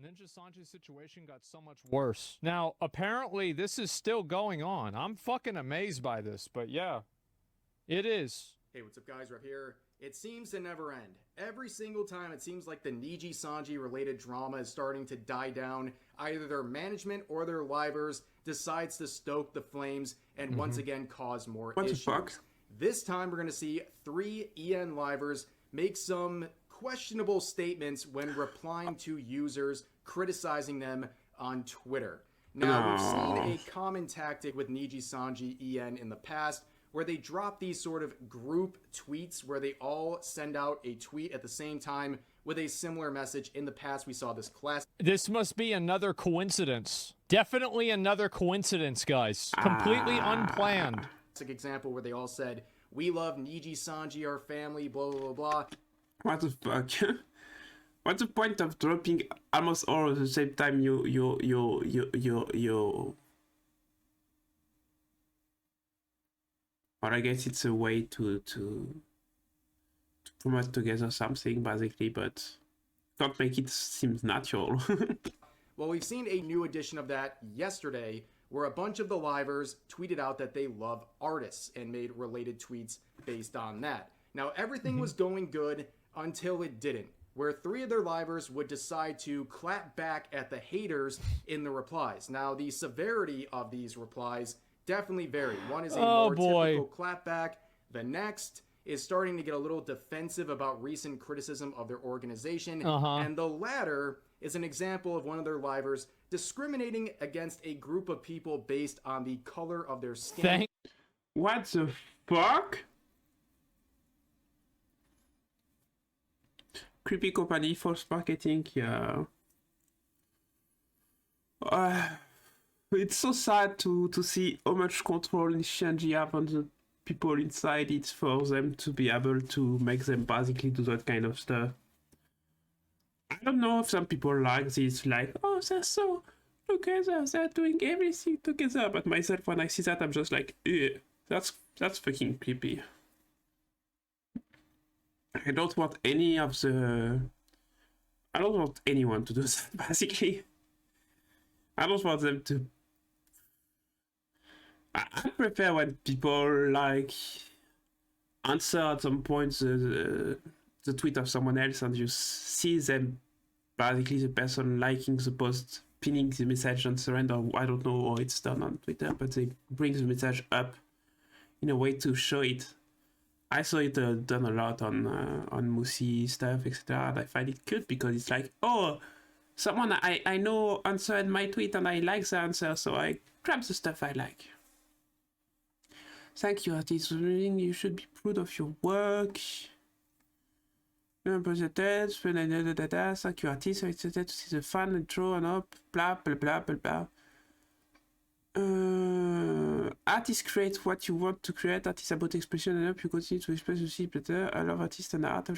Ninja Sanji's situation got so much worse. Now, apparently, this is still going on. I'm fucking amazed by this, but yeah, it is. Hey, what's up, guys? Right here. It seems to never end. Every single time, it seems like the Niji Sanji related drama is starting to die down. Either their management or their livers decides to stoke the flames and once again cause more issues. What the fuck? This time, we're going to see 3 EN livers make some questionable statements when replying to users criticizing them on Twitter. Now, we've seen a common tactic with Niji Sanji EN in the past, where they drop these sort of group tweets where they all send out a tweet at the same time with a similar message. In the past, we saw this class. This must be another coincidence. Definitely another coincidence, guys. Completely unplanned. Example where they all said, "We love Niji Sanji, our family, blah, blah, blah, blah." What the fuck? What's the point of dropping almost all at the same time? But I guess it's a way to promote together something, basically, but can't make it seem natural. Well, we've seen a new edition of that yesterday, where a bunch of the livers tweeted out that they love artists and made related tweets based on that. Now, everything was going good until it didn't, where 3 of their livers would decide to clap back at the haters in the replies. Now, the severity of these replies definitely vary. One is a more typical clapback. The next is starting to get a little defensive about recent criticism of their organization. And the latter is an example of one of their livers discriminating against a group of people based on the color of their skin. What the fuck? Creepy company, false marketing, yeah. It's so sad to see how much control Shinji have on the people inside it for them to be able to make them basically do that kind of stuff. I don't know if some people like this, like, oh, they're so together, they're doing everything together. But myself, when I see that, I'm just like, that's fucking creepy. I don't want anyone to do that, basically. I don't want them to. I prefer when people like answer at some point the tweet of someone else and you see them, basically the person liking the post, pinning the message and surrender. I don't know how it's done on Twitter, but they bring the message up in a way to show it. I saw it done a lot on Musi stuff, etc. And I find it cute because it's like, oh, someone I know answered my tweet and I like the answer, so I grab the stuff I like. Thank you, artist. You should be proud of your work. Thank you, artist. To see the fun and draw and up. Blah blah blah blah blah. Artists create what you want to create. Artists about expression and up. You continue to express yourself better. I love artists and art.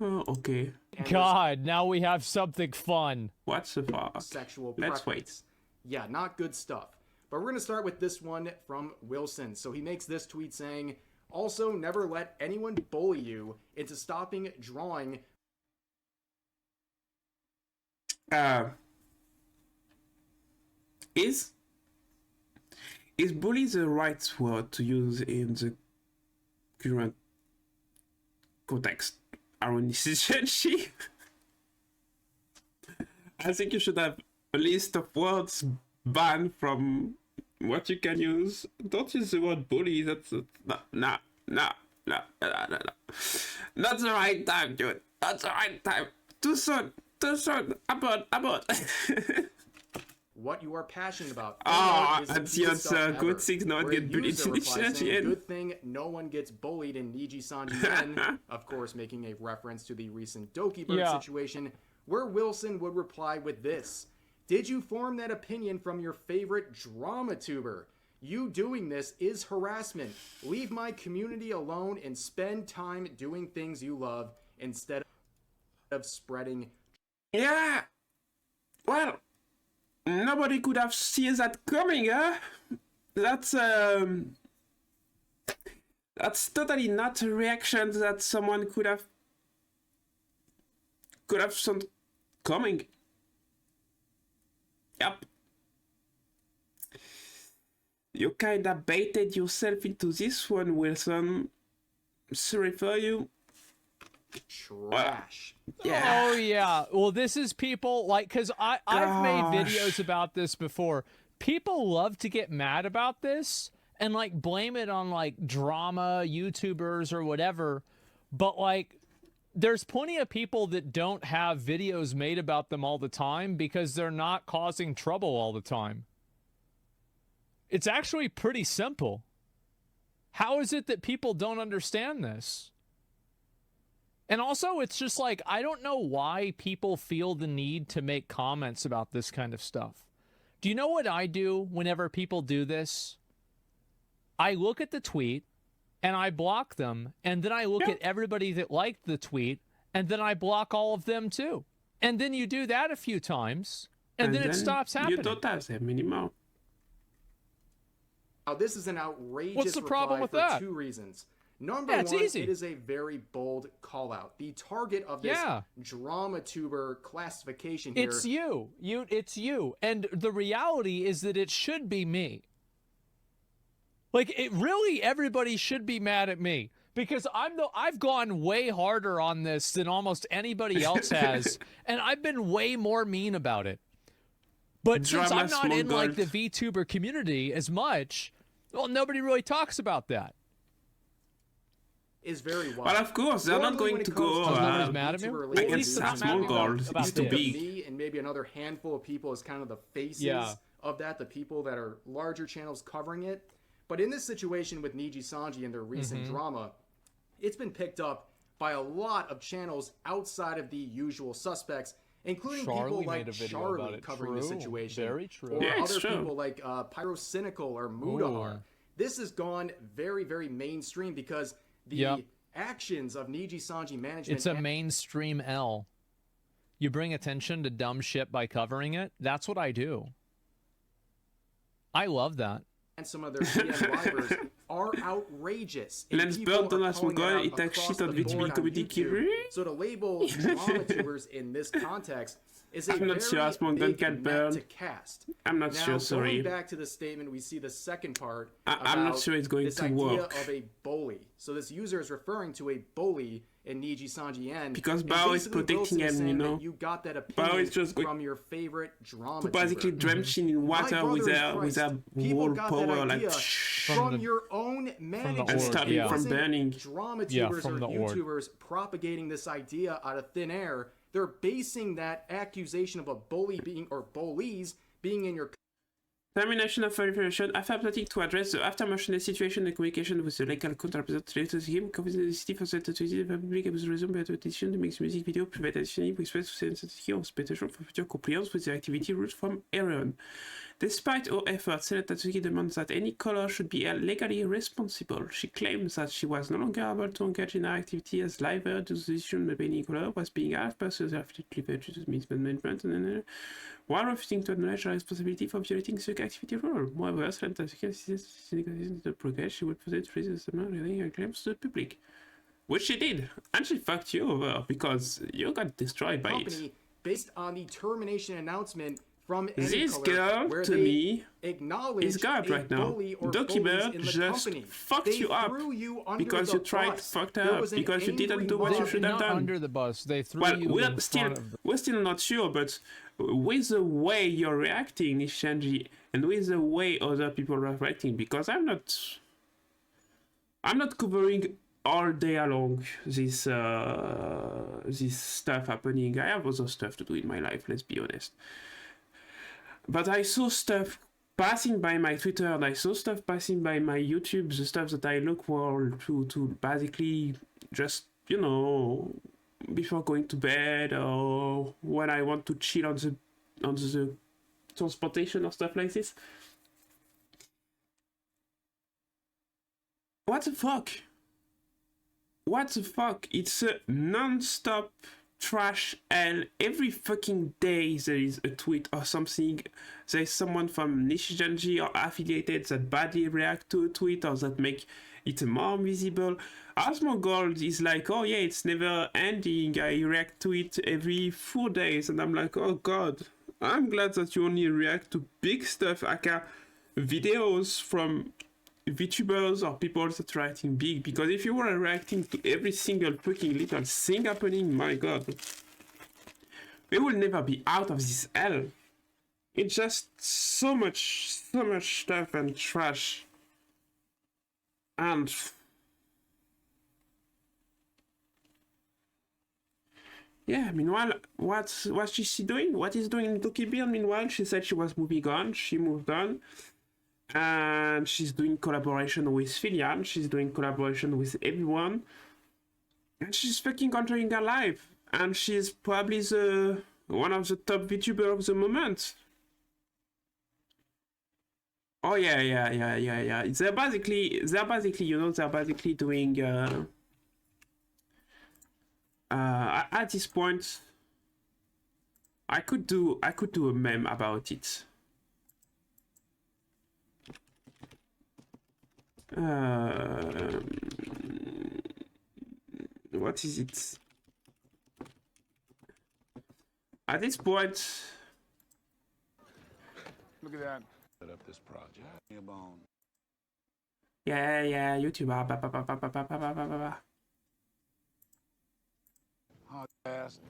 Oh, okay. God, now we have something fun. What the fuck? Sexual Let's preference. Yeah, not good stuff. But we're going to start with this one from Wilson. So he makes this tweet saying, also, never let anyone bully you into stopping drawing. Is bully the right word to use in the current context around this relationship? I think you should have a list of words banned from what you can use. Don't use the word bully. That's no. Not the right time, dude. Not the right time. Too soon. Abort. What you are passionate about. That's the answer. Good thing no one gets bullied in this. Good thing no one gets bullied in Niji Sanji. Of course, making a reference to the recent Doki Bird situation, where Wilson would reply with this. Did you form that opinion from your favorite drama tuber? You doing this is harassment. Leave my community alone and spend time doing things you love instead of spreading. Yeah. Well, nobody could have seen that coming, huh? That's totally not a reaction that someone could have could have some coming. Yep. You kinda baited yourself into this one, Wilson. Sorry for you. Trash. Yeah. Oh yeah. Well, this is people like because I've made videos about this before. People love to get mad about this and like blame it on like drama YouTubers or whatever. But like, there's plenty of people that don't have videos made about them all the time because they're not causing trouble all the time. It's actually pretty simple. How is it that people don't understand this? And also, it's just like, I don't know why people feel the need to make comments about this kind of stuff. Do you know what I do whenever people do this? I look at the tweet, and I block them, and then I look at everybody that liked the tweet, and then I block all of them too. And then you do that a few times, and then it stops happening. You don't have them anymore. Now, this is an outrageous What's the problem with reply for that? 2 reasons. Number Yeah, it's one, easy. it is a very bold call out. The target of this drama tuber classification here. It's you. It's you. And the reality is that it should be me. Like, it really, everybody should be mad at me because I've gone way harder on this than almost anybody else has, and I've been way more mean about it. But since I'm not in like the VTuber community as much, well, nobody really talks about that. Is very wild. Well, of course, they're not going to go mad at me. against small goals. It's too big. Me and maybe another handful of people as kind of the faces of that, the people that are larger channels covering it. But in this situation with Niji Sanji and their recent drama, it's been picked up by a lot of channels outside of the usual suspects, including people like Charlie covering the situation. Very true. Or other people like Pyrocynical or Mudahar. This has gone very, very mainstream because the actions of Niji Sanji management... It's a mainstream L. You bring attention to dumb shit by covering it. That's what I do. I love that. And some of their DM livers are outrageous. Lens Bird dans la seconde, il t'a shit on vidéo qui So to label drama tubers in this context is a I'm not sure, very big net to cast. I'm not sure, sorry. Going back to the statement, we see the second part I'm not sure it's going this to idea work. of a bully. So this user is referring to a bully in Niji Sanji N. Because Bao is protecting him, you know. You got that opinion is just from your favorite drama basically drenching in water with a whole power like from your own management and stopping from burning. Drama tubers or YouTubers propagating this idea out of thin air. They're basing that accusation of a bully being or bullies being in your termination of verification. After planning to address the after-mentioned situation and communication with the legal counterrepresentative to the game, company necessity for certain to the public was resumed by the decision to make music video private additionally with respect to sensitivity or potential for future compliance with the activity rules from Aaron. Despite her efforts, Senator Tatsuki demands that any caller should be held legally responsible. She claims that she was no longer able to engage in her activity as liver due to the decision that any caller was being asked by the affiliate due to mismanagement and while refusing to acknowledge her responsibility for violating the activity rule. Moreover, Senator Tatsuki says in the progress she would present raise the regarding her claims to the public. Which she did, and she fucked you over because you got destroyed by it. Based on the termination announcement from this girl, to me, is God right now. Doki Bird just fucked you up because you tried to fuck her up, because you didn't do what you should have done. Under the bus, they threw you we're still not sure, but with the way you're reacting, Nishanji, and with the way other people are reacting, because I'm not covering all day long this stuff happening. I have other stuff to do in my life, let's be honest. But I saw stuff passing by my Twitter, and I saw stuff passing by my YouTube, the stuff that I look for to basically just, you know, before going to bed or when I want to chill on the transportation or stuff like this. What the fuck? What the fuck? It's a non-stop trash hell. Every fucking day there is a tweet or something. There's someone from Nishijanji or affiliated that badly react to a tweet or that make it's more visible. Asmongold is like, oh yeah, it's never ending. I react to it every 4 days, and I'm like, oh god. I'm glad that you only react to big stuff, aka videos from VTubers or people that are writing big. Because if you were reacting to every single fucking little thing happening, my god, we will never be out of this hell. It's just so much stuff and trash. And yeah, meanwhile, what's she doing? What is doing Doki Beard? Meanwhile, she said she was moving on. She moved on. And she's doing collaboration with Filian. She's doing collaboration with everyone. And she's fucking enjoying her life. And she's probably one of the top VTubers of the moment. Oh yeah. They're basically, you know, they're basically doing at this point I could do a meme about it. What is it? At this point, look at that. Set up this project. Bone. Yeah, YouTuber. Hot ass.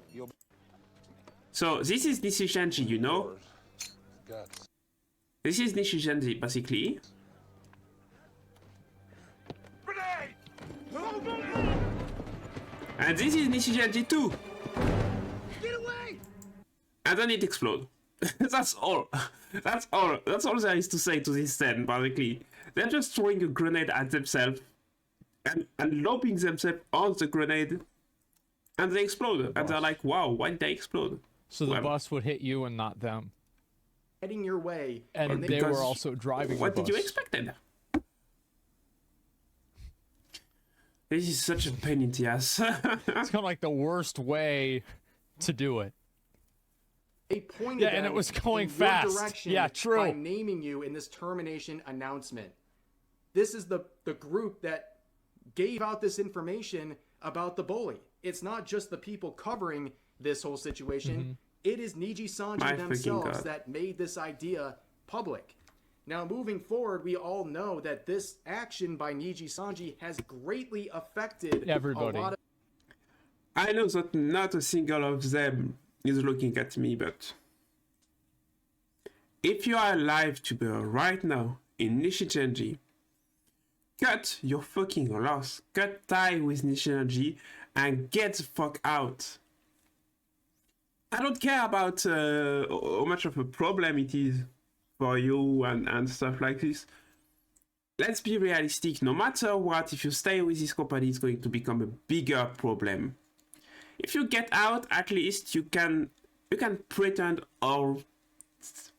So this is Nijicrappy, you know. Guts. This is Nijicrappy basically. And this is Nijicrappy too. Get away! And then it explodes. That's all. That's all there is to say to this scene, basically. They're just throwing a grenade at themselves and lobbing themselves on the grenade, and they explode. And they're like, wow, why did they explode? So the bus would hit you and not them. Heading your way. And they were also driving what the bus. did you expect then? This is such a pain in the ass. It's kind of like the worst way to do it. They pointed Yeah, and it was going fast. direction Yeah, true. by naming you in this termination announcement. This is the group that gave out this information about the bully. It's not just the people covering this whole situation. It is Nijicrappy themselves that made this idea public. Now, moving forward, we all know that this action by Nijicrappy has greatly affected everybody. A lot of I know that not a single of them is looking at me, but if you are a live tuber right now in Nijicrappy, cut your fucking loss, cut tie with Nijicrappy, and get the fuck out. I don't care about how much of a problem it is for you and stuff like this. Let's be realistic. No matter what, if you stay with this company, it's going to become a bigger problem. If you get out, at least you can pretend or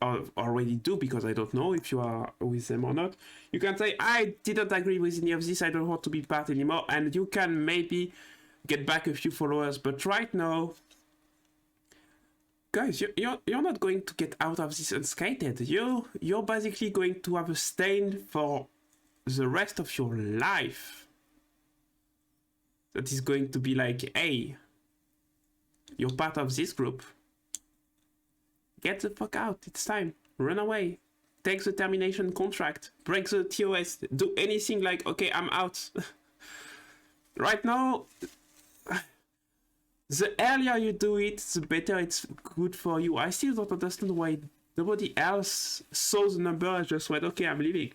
already do, because I don't know if you are with them or not. You can say, I didn't agree with any of this, I don't want to be part anymore, and you can maybe get back a few followers. But right now, guys, you're not going to get out of this unscathed. You're basically going to have a stain for the rest of your life. That is going to be like, hey, you're part of this group. Get the fuck out. It's time. Run away. Take the termination contract. Break the TOS. Do anything like, okay, I'm out. Right now, the earlier you do it, the better it's good for you. I still don't understand why nobody else saw the number and just went, okay, I'm leaving.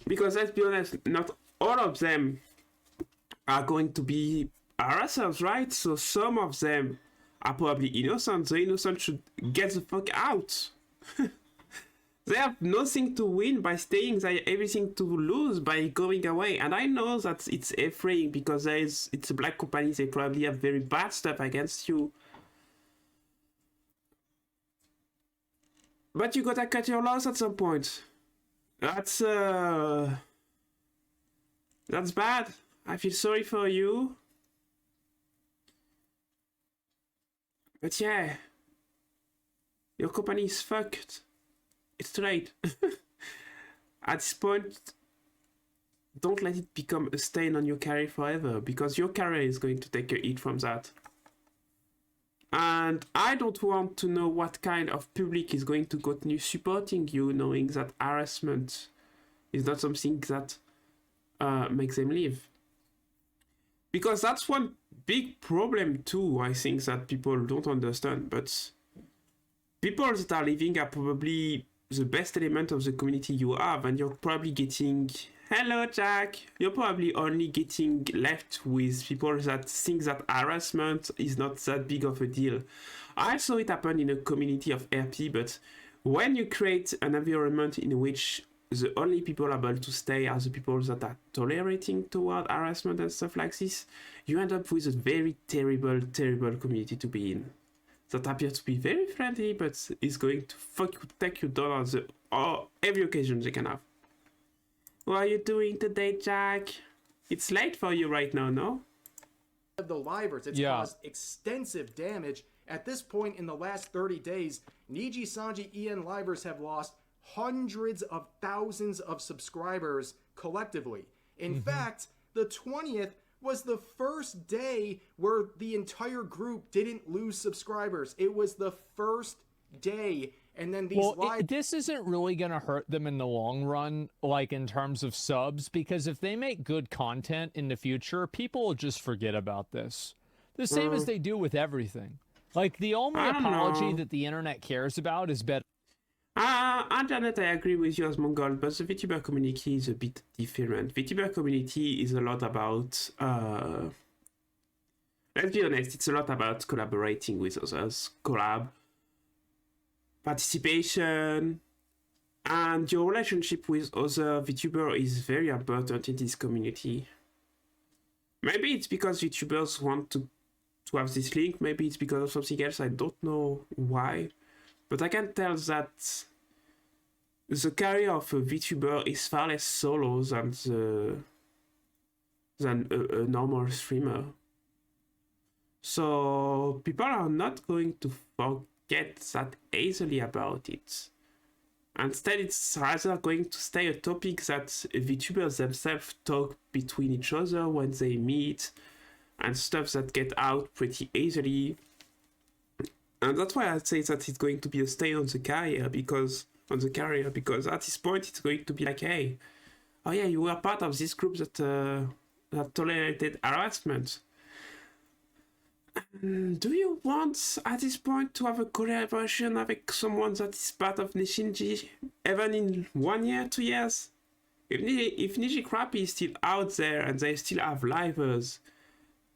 Because let's be honest, not all of them are going to be harassers, right? So some of them are probably innocent. The innocent should get the fuck out. They have nothing to win by staying, they have everything to lose by going away. And I know that it's freeing because it's a black company, they probably have very bad stuff against you. But you gotta cut your loss at some point. That's bad. I feel sorry for you. But yeah, your company is fucked. It's too late. at this point, don't let it become a stain on your career forever, because your career is going to take a hit from that. And I don't want to know what kind of public is going to continue supporting you, knowing that harassment is not something that makes them leave. Because that's one big problem too, I think, that people don't understand. But people that are leaving are probably the best element of the community you have, and you're probably getting... Hello, Jack. You're probably only getting left with people that think that harassment is not that big of a deal. I saw it happen in a community of RP, but when you create an environment in which the only people able to stay are the people that are tolerating toward harassment and stuff like this, you end up with a very terrible, terrible community to be in. That appears to be very friendly, but is going to take you down on every occasion they can have. What are you doing today, Jack? It's late for you right now, no? Of the livers, it's caused extensive damage. At this point in the last 30 days, Niji, Sanji, Ian livers have lost hundreds of thousands of subscribers collectively. In fact, the 20th was the first day where the entire group didn't lose subscribers. It was the first day. And then these this isn't really going to hurt them in the long run, like in terms of subs, because if they make good content in the future, people will just forget about this. The same as they do with everything. Like, the only apology that the internet cares about is better. Internet, I agree with you as Mongol, but the VTuber community is a bit different. VTuber community is a lot about... let's be honest, it's a lot about collaborating with others, participation, and your relationship with other VTubers is very important in this community. Maybe it's because VTubers want to have this link, maybe it's because of something else, I don't know why. But I can tell that the career of a VTuber is far less solo than a normal streamer. So people are not going to forget that easily about it. Instead, it's rather going to stay a topic that VTubers themselves talk between each other when they meet, and stuff that get out pretty easily. And that's why I say that it's going to be a stay on the career, because at this point it's going to be like, hey, oh yeah, you were part of this group that tolerated harassment. Do you want at this point to have a collaboration with someone that is part of Nishinji, even in 1 year, 2 years? If Nijicrappy is still out there and they still have livers,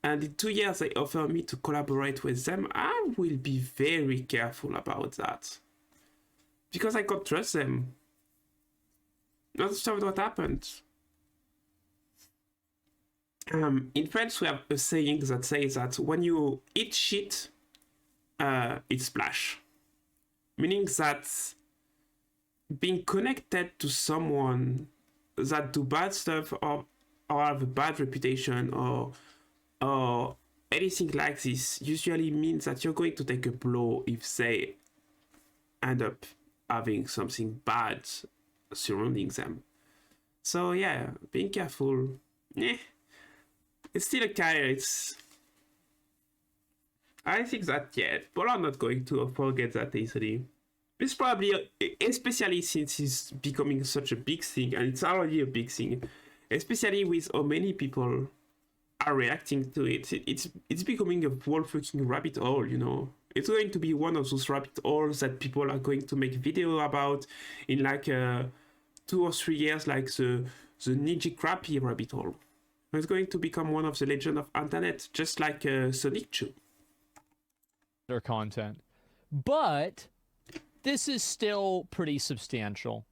and in 2 years they offer me to collaborate with them, I will be very careful about that. Because I can't trust them. That's just what happened. In French, we have a saying that says that when you eat shit, it splash. Meaning that being connected to someone that do bad stuff or have a bad reputation or anything like this usually means that you're going to take a blow if they end up having something bad surrounding them. So yeah, being careful. It's still a career. I think that, yeah, people are not going to forget that easily. It's probably, especially since it's becoming such a big thing, and it's already a big thing, especially with how many people are reacting to it. It's becoming a whole fucking rabbit hole, you know. It's going to be one of those rabbit holes that people are going to make video about in like 2 or 3 years, like the Nijicrappy rabbit hole. It's going to become one of the legend of internet, just like Sonic 2. Their content. But this is still pretty substantial.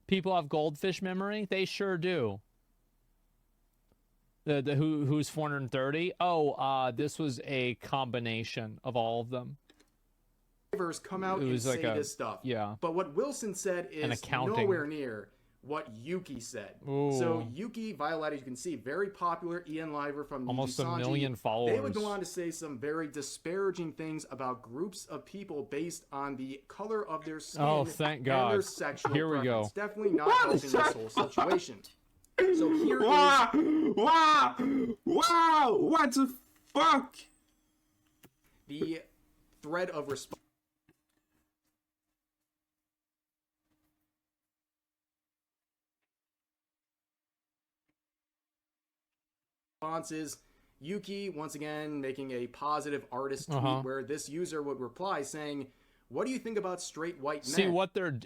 People have goldfish memory? They sure do. Who's 430? Oh, this was a combination of all of them. Come out and say this stuff. Yeah. But what Wilson said is nowhere near what Yuki said. Ooh. So Yuki Violetta, you can see, very popular Ian Liver from Almost a Nijisanji. million followers. They would go on to say some very disparaging things about groups of people based on the color of their skin Oh, thank and God. their sexual Here we go. preference. Definitely not helping this whole situation. So here is Wow! Wow! Wow! What the fuck? the thread of responses. Yuki, once again, making a positive artist tweet where this user would reply saying, "What do you think about straight white men?" See what they're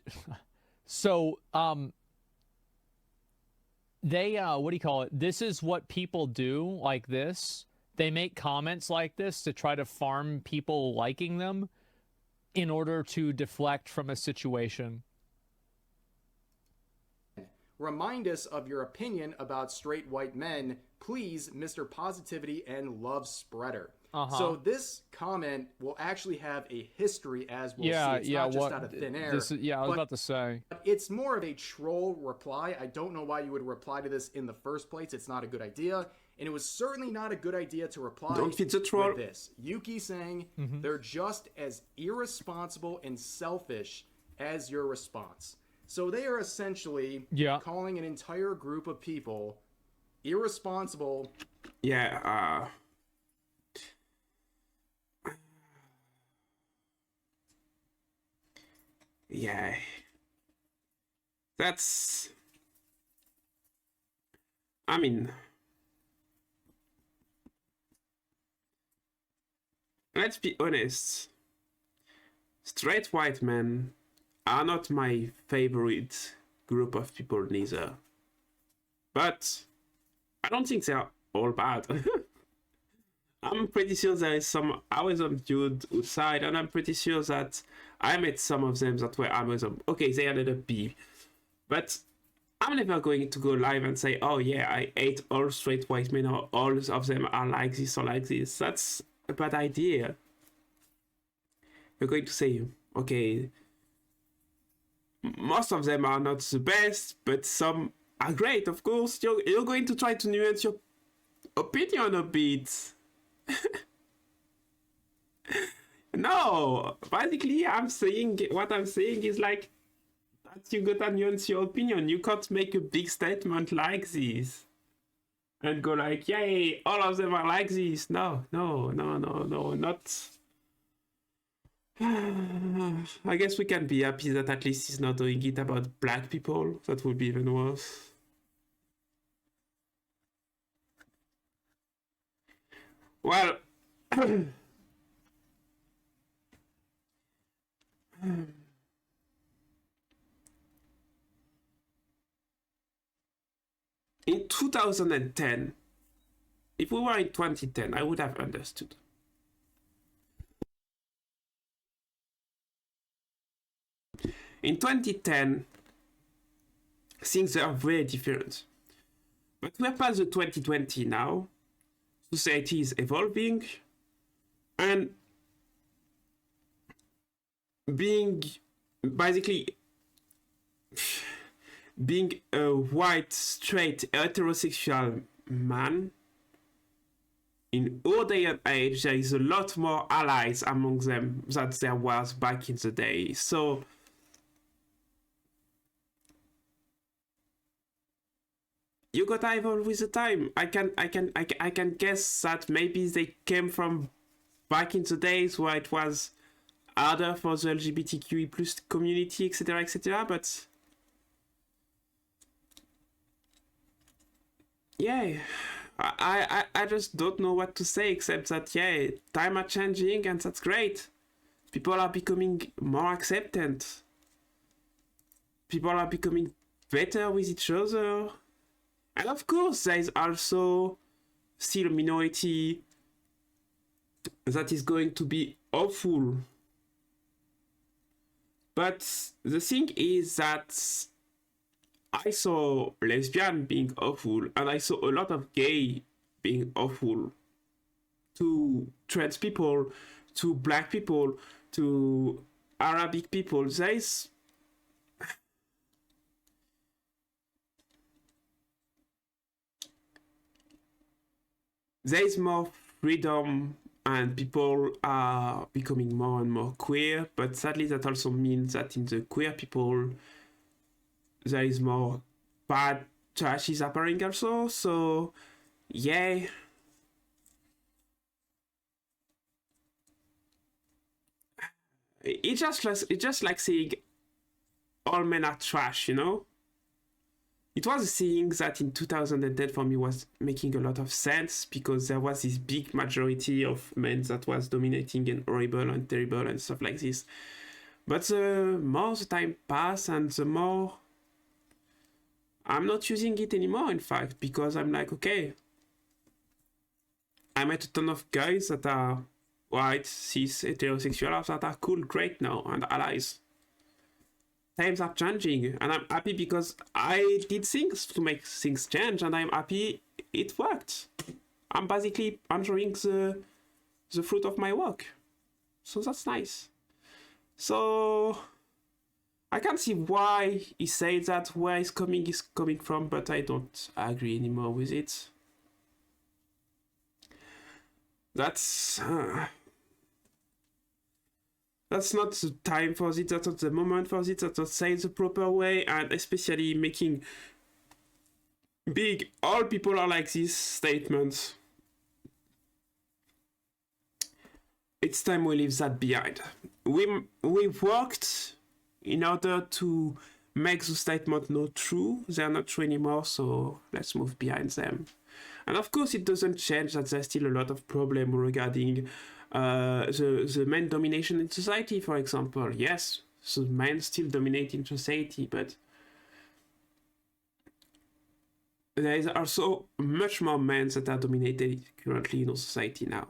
so they what do you call it? This is what people do like this. They make comments like this to try to farm people liking them in order to deflect from a situation. Remind us of your opinion about straight white men, please, Mr. Positivity and Love Spreader. So this comment will actually have a history, as we'll see. It's not just out of thin air. I was about to say. It's more of a troll reply. I don't know why you would reply to this in the first place. It's not a good idea. And it was certainly not a good idea to reply Don't feed the troll. with this. Yuki saying they're just as irresponsible and selfish as your response. So they are essentially calling an entire group of people irresponsible. Yeah, yeah. That's... I mean... Let's be honest. Straight white men are not my favorite group of people neither. But I don't think they're all bad. I'm pretty sure there is some Amazon dude outside, and I'm pretty sure that I met some of them that were Amazon. Okay, they ended up B. But I'm never going to go live and say, oh yeah, I hate all straight white men, or all of them are like this or like this. That's a bad idea. You're going to say, okay, most of them are not the best, but some are great, of course. You're going to try to nuance your opinion a bit. No, basically what I'm saying is like that you gotta nuance your opinion. You can't make a big statement like this and go like, yay, all of them are like this. No, not. I guess we can be happy that at least he's not doing it about black people. That would be even worse. Well, in 2010, if we were in 2010, I would have understood. In 2010, things are very different. But we're past the 2020 now. Society is evolving, and being a white, straight, heterosexual man in our day and age, there is a lot more allies among them than there was back in the day. So you gotta evolve with the time. I can guess that maybe they came from back in the days where it was harder for the LGBTQE plus community, etc., but yeah, I just don't know what to say except that, yeah, time are changing and that's great. People are becoming more acceptant. People are becoming better with each other. And of course, there is also still a minority that is going to be awful. But the thing is that I saw lesbian being awful, and I saw a lot of gay being awful to trans people, to black people, to Arabic people. There is... there is more freedom and people are becoming more and more queer, but sadly that also means that in the queer people there is more bad trash is appearing also. So yeah, it's just like saying all men are trash, you know. It was a saying that in 2010 for me was making a lot of sense because there was this big majority of men that was dominating and horrible and terrible and stuff like this. But the more the time passed and the more I'm not using it anymore, in fact, because I'm like, okay, I met a ton of guys that are white, cis, heterosexual, that are cool, great now, and allies. Times are changing, and I'm happy because I did things to make things change, and I'm happy it worked. I'm basically enjoying the fruit of my work. So that's nice. So I can't see why he said that, where he's coming from, but I don't agree anymore with it. That's not the time for it, that's not the moment for it, that's not saying the proper way, and especially making big, all people are like this statement. It's time we leave that behind. We worked in order to make the statement not true. They're not true anymore, so let's move behind them. And of course, it doesn't change that there's still a lot of problem regarding the men domination in society, for example. Yes, the men still dominate in society, but there is also much more men that are dominated currently in our society now.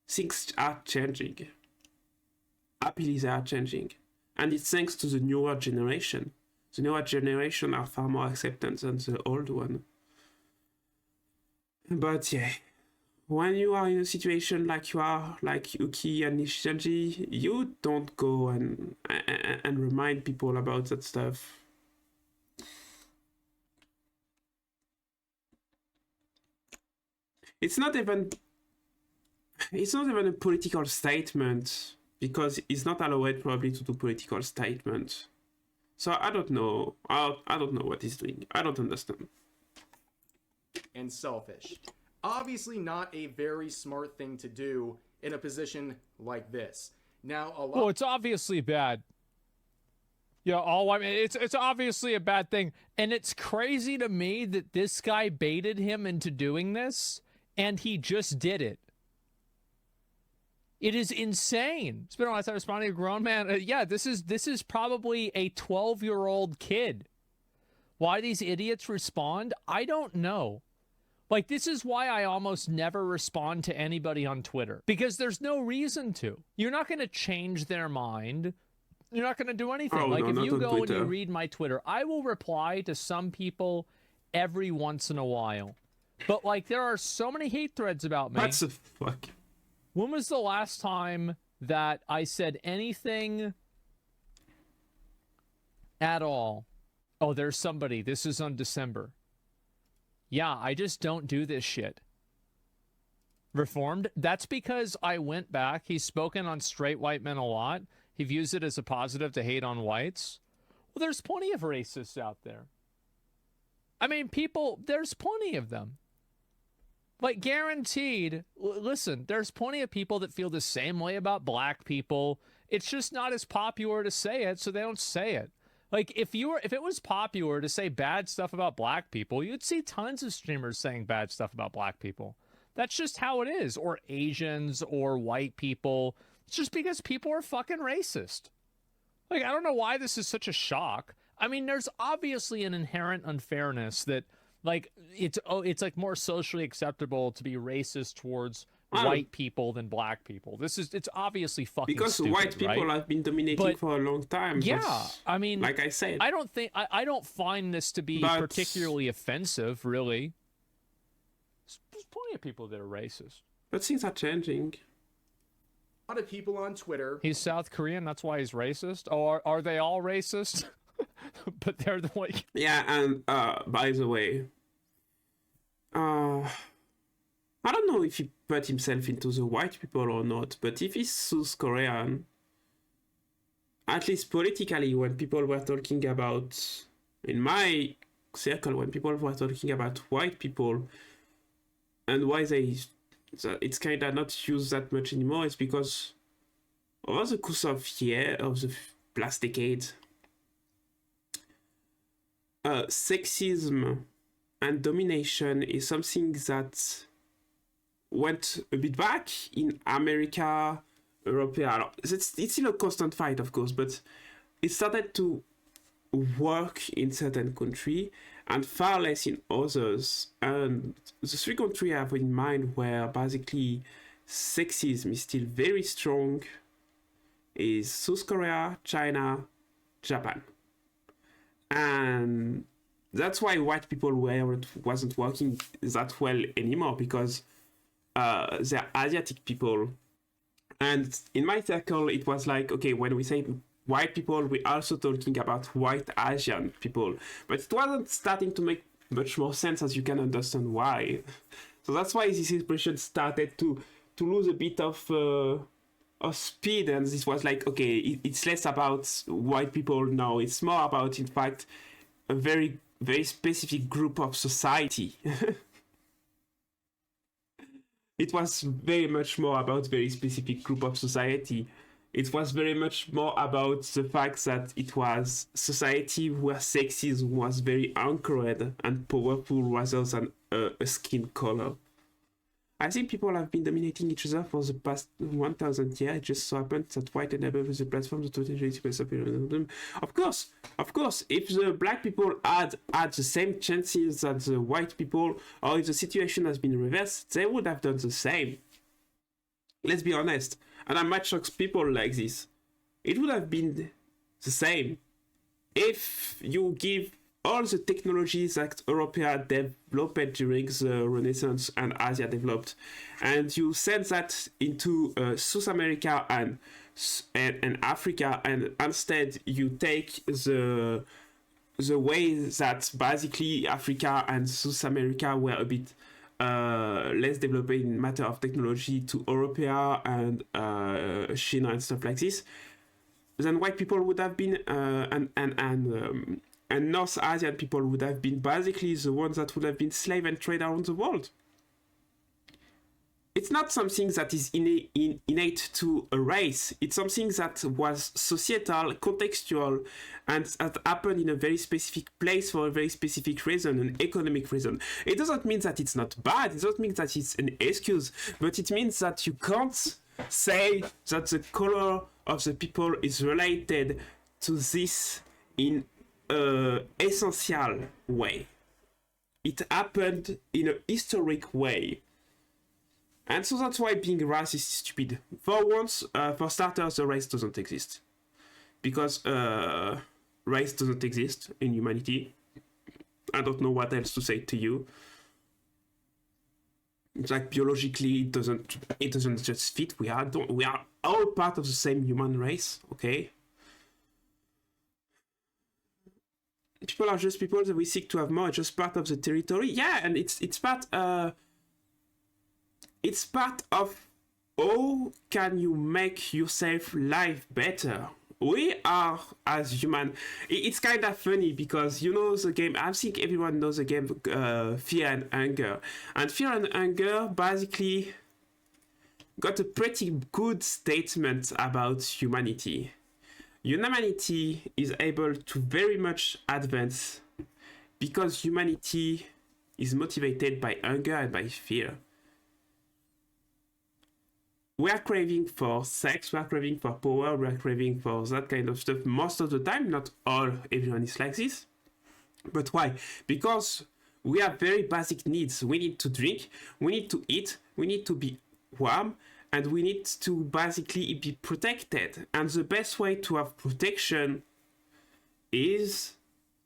Things are changing. Happily, they are changing. And it's thanks to the newer generation. The newer generation are far more acceptant than the old one. But yeah, when you are in a situation like you are, like Yuki and Nijicrappy, you don't go and remind people about that stuff. It's not even a political statement, because it's not allowed probably to do political statement. So I don't know. I don't know what he's doing. I don't understand. And selfish. Obviously not a very smart thing to do in a position like this. Now, a lot... Well, it's obviously bad. Yeah, it's obviously a bad thing. And it's crazy to me that this guy baited him into doing this, and he just did it. It is insane. It's been a while since I responded to a grown man. Yeah, this is probably a 12-year-old kid. Why these idiots respond, I don't know. Like, this is why I almost never respond to anybody on Twitter. Because there's no reason to. You're not going to change their mind. You're not going to do anything. Oh, like, no, if you go Twitter. and you read my Twitter, I will reply to some people every once in a while. But, like, there are so many hate threads about me. What the fuck? When was the last time that I said anything at all? Oh, there's somebody. This is on December. Yeah, I just don't do this shit. Reformed? That's because I went back. He's spoken on straight white men a lot. He views it as a positive to hate on whites. Well, there's plenty of racists out there. I mean, there's plenty of them. Like, guaranteed, listen, there's plenty of people that feel the same way about black people. It's just not as popular to say it, so they don't say it. Like, if it was popular to say bad stuff about black people, you'd see tons of streamers saying bad stuff about black people. That's just how it is. Or Asians or white people. It's just because people are fucking racist. Like, I don't know why this is such a shock. I mean, there's obviously an inherent unfairness that, like, it's like more socially acceptable to be racist towards white people than black people. It's obviously fucking because stupid, white people right? have been dominating for a long time. Yeah, but I mean, like I said, I don't find this to be particularly offensive, really. There's plenty of people that are racist. But things are changing. A lot of people on Twitter... He's South Korean, that's why he's racist? Oh, are they all racist? But they're the one... Yeah, and by the way, know if he put himself into the white people or not, but if he's South Korean, at least politically, when people were talking about, in my circle, when people were talking about white people and why it's kind of not used that much anymore, is because over the course of the last decade, sexism and domination is something that went a bit back in America, Europe. It's still a constant fight, of course, but it started to work in certain countries and far less in others. And the three countries I have in mind where basically sexism is still very strong is South Korea, China, Japan. And that's why white people wasn't working that well anymore, because they're Asiatic people. And in my circle, it was like, okay, when we say white people, we're also talking about white Asian people. But it wasn't starting to make much more sense, as you can understand why. So that's why this expression started to lose a bit of speed, and this was like, okay, it's less about white people now. It's more about, in fact, a very, very specific group of society. It was very much more about very specific group of society. It was very much more about the fact that it was society where sexism was very anchored and powerful rather than a skin color. I think people have been dominating each other for the past 1,000 years. It just so happened that white enabled with the platform to totally express opinion. Of course, if the black people had the same chances as the white people, or if the situation has been reversed, they would have done the same. Let's be honest. And I might shock people like this. It would have been the same if you give all the technologies that Europe developed during the Renaissance and Asia developed, and you send that into South America and Africa, and instead you take the way that basically Africa and South America were a bit less developed in matter of technology to Europe and China and stuff like this, then white people would have been and North Asian people would have been basically the ones that would have been slave and trade around the world. It's not something that is innate to a race. It's something that was societal, contextual, and that happened in a very specific place for a very specific reason, an economic reason. It doesn't mean that it's not bad. It doesn't mean that it's an excuse, but it means that you can't say that the color of the people is related to this in an essential way. It happened in a historic way. And so that's why being racist is stupid. For once, for starters, the race doesn't exist. Because race doesn't exist in humanity. I don't know what else to say to you. It's like biologically, it doesn't just fit. We are all part of the same human race, okay? People are just people that we seek to have more. It's just part of the territory. Yeah, and it's part of how can you make yourself life better. We are, as human, it's kind of funny because you know the game, I think everyone knows the game Fear and Anger. And Fear and Anger basically got a pretty good statement about humanity. Humanity is able to very much advance because humanity is motivated by anger and by fear. We are craving for sex, we are craving for power, we are craving for that kind of stuff most of the time. Not everyone is like this. But why? Because we have very basic needs. We need to drink, we need to eat, we need to be warm, and we need to basically be protected. And the best way to have protection is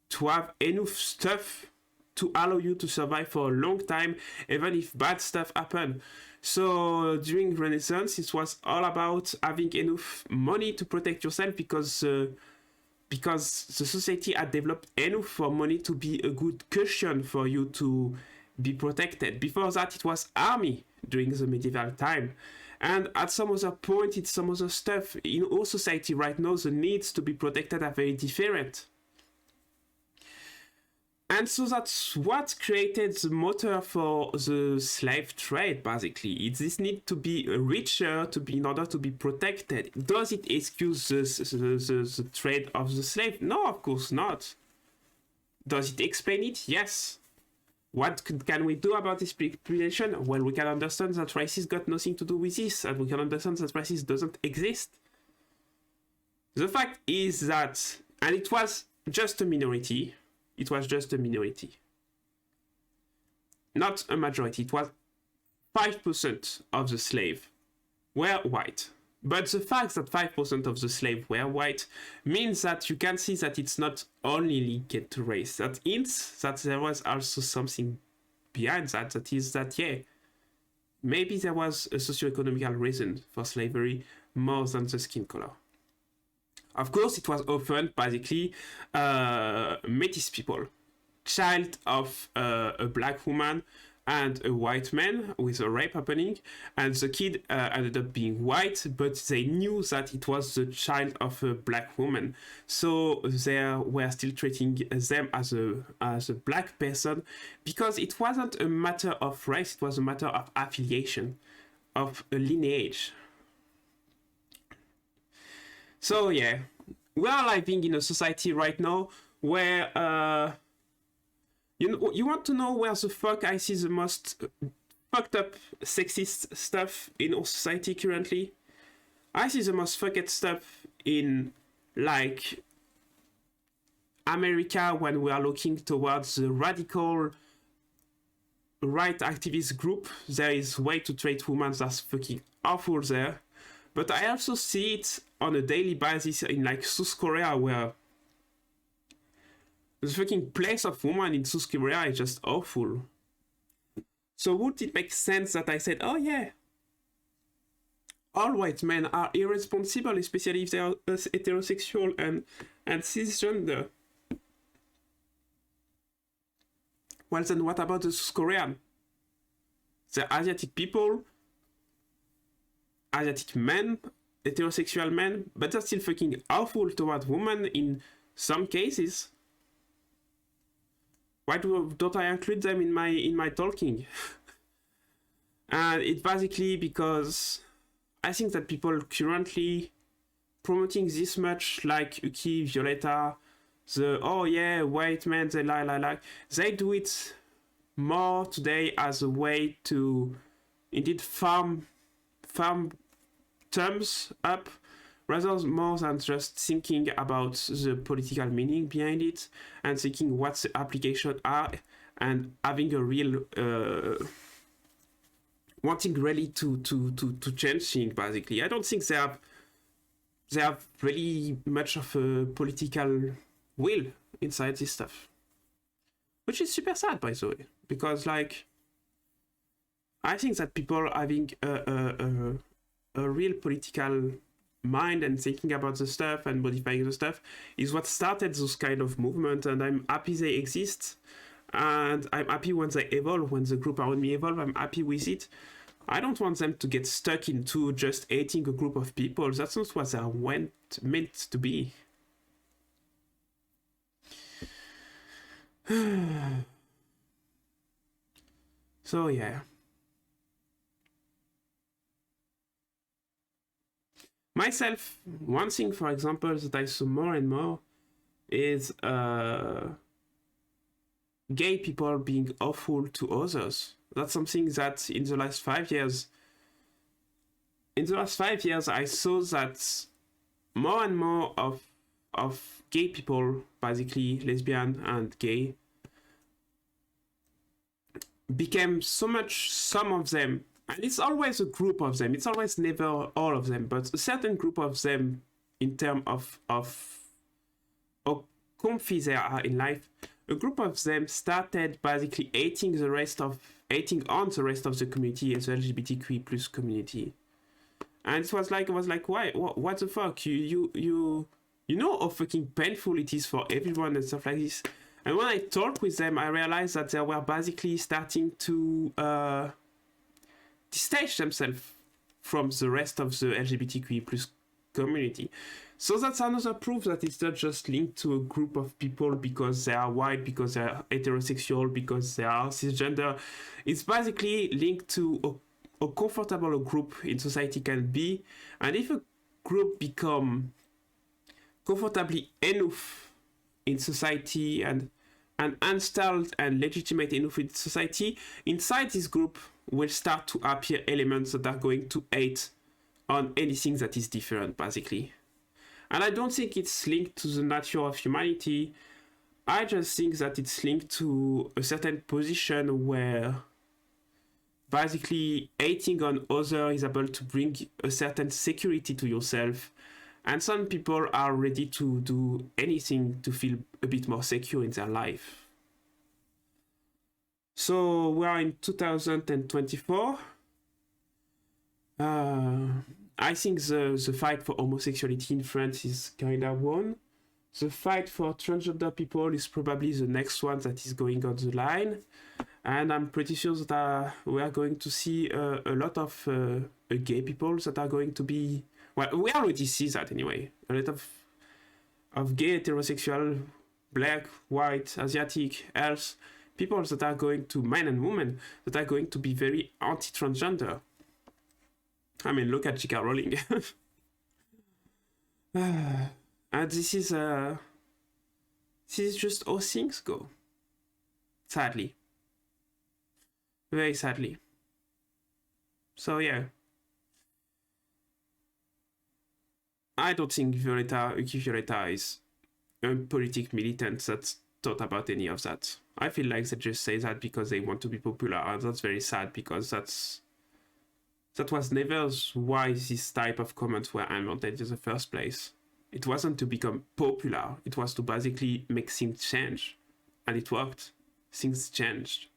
to have enough stuff to allow you to survive for a long time, even if bad stuff happen. So during Renaissance, it was all about having enough money to protect yourself because the society had developed enough for money to be a good cushion for you to be protected. Before that, it was army. during the medieval time. And at some other point, it's some other stuff. In our society right now, the needs to be protected are very different. And so that's what created the motor for the slave trade, basically. It's this need to be richer in order to be protected. Does it excuse the trade of the slave? No, of course not. Does it explain it? Yes. What can we do about this population? Well, we can understand that racism got nothing to do with this, and we can understand that racism doesn't exist. The fact is that, and it was just a minority, not a majority. It was 5% of the slaves were white. But the fact that 5% of the slaves were white means that you can see that it's not only linked to race. That hints that there was also something behind that. That is that, yeah, maybe there was a socio-economical reason for slavery more than the skin color. Of course, it was often basically Métis people, child of a black woman and a white man with a rape happening, and the kid ended up being white, but they knew that it was the child of a black woman, so they were still treating them as a black person, because it wasn't a matter of race, it was a matter of affiliation, of a lineage. So yeah, we are living in a society right now where you want to know where the fuck I see the most fucked up sexist stuff in our society currently? I see the most fucked stuff in, like, America when we are looking towards the radical right activist group. There is way to treat women that's fucking awful there. But I also see it on a daily basis in, like, South Korea, where the fucking place of women in South Korea is just awful. So would it make sense that I said, oh yeah, all white men are irresponsible, especially if they are heterosexual and cisgender? Well then, what about the South Korean? The Asiatic people, Asiatic men, heterosexual men, but they're still fucking awful toward women in some cases. Why don't I include them in my talking? And it's basically because I think that people currently promoting this much, like Uki, Violeta, the oh yeah, white men, they lie, they do it more today as a way to indeed farm terms up, rather more than just thinking about the political meaning behind it and thinking what the applications are and having a real wanting really to change things. Basically, I don't think they have really much of a political will inside this stuff, which is super sad, by the way, because, like, I think that people having a real political mind and thinking about the stuff and modifying the stuff is what started those kind of movement, and I'm happy they exist, and I'm happy when they evolve, when the group around me evolve. I'm happy with it. I don't want them to get stuck into just hating a group of people. That's not what they're meant to be. So yeah. Myself, one thing, for example, that I saw more and more is gay people being awful to others. That's something that in the last 5 years, I saw that more and more of gay people, basically lesbian and gay, became so much, some of them, and it's always a group of them, it's always never all of them, but a certain group of them in terms of how comfy they are in life, a group of them started basically hating on the rest of the community, as the LGBTQ plus community. And it was like, why? What the fuck? You know how fucking painful it is for everyone and stuff like this. And when I talked with them, I realized that they were basically starting to distinguish themselves from the rest of the LGBTQI plus community. So that's another proof that it's not just linked to a group of people because they are white, because they are heterosexual, because they are cisgender. It's basically linked to a comfortable group in society can be. And if a group become comfortably enough in society and installed and legitimate enough in society, inside this group will start to appear elements that are going to hate on anything that is different, basically. And I don't think it's linked to the nature of humanity. I just think that it's linked to a certain position where basically hating on others is able to bring a certain security to yourself. And some people are ready to do anything to feel a bit more secure in their life. So we are in 2024. I think the fight for homosexuality in France is kind of won. The fight for transgender people is probably the next one that is going on the line. And I'm pretty sure that we are going to see a lot of gay people that are going to be... Well, we already see that anyway. A lot of gay, heterosexual, black, white, Asiatic, else, people that are going to, men and women, that are going to be very anti-transgender. I mean, look at J.K. Rowling. And this is just how things go. Sadly. Very sadly. So yeah. I don't think Violeta is a political militant that's thought about any of that. I feel like they just say that because they want to be popular, and that's very sad because that was never why this type of comments were invented in the first place. It wasn't to become popular, it was to basically make things change. And it worked. Things changed.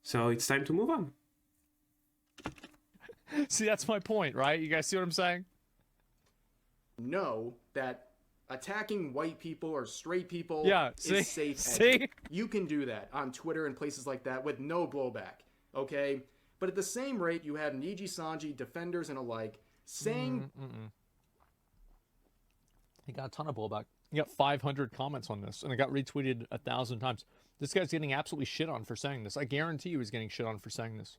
So it's time to move on. See, that's my point, right? You guys see what I'm saying? Know that attacking white people or straight people see? is safe. See? You can do that on Twitter and places like that with no blowback, okay? But at the same rate, you have Niji-sanji, defenders and alike, saying... He got a ton of blowback. He got 500 comments on this, and it got retweeted 1,000 times. This guy's getting absolutely shit on for saying this. I guarantee you he's getting shit on for saying this.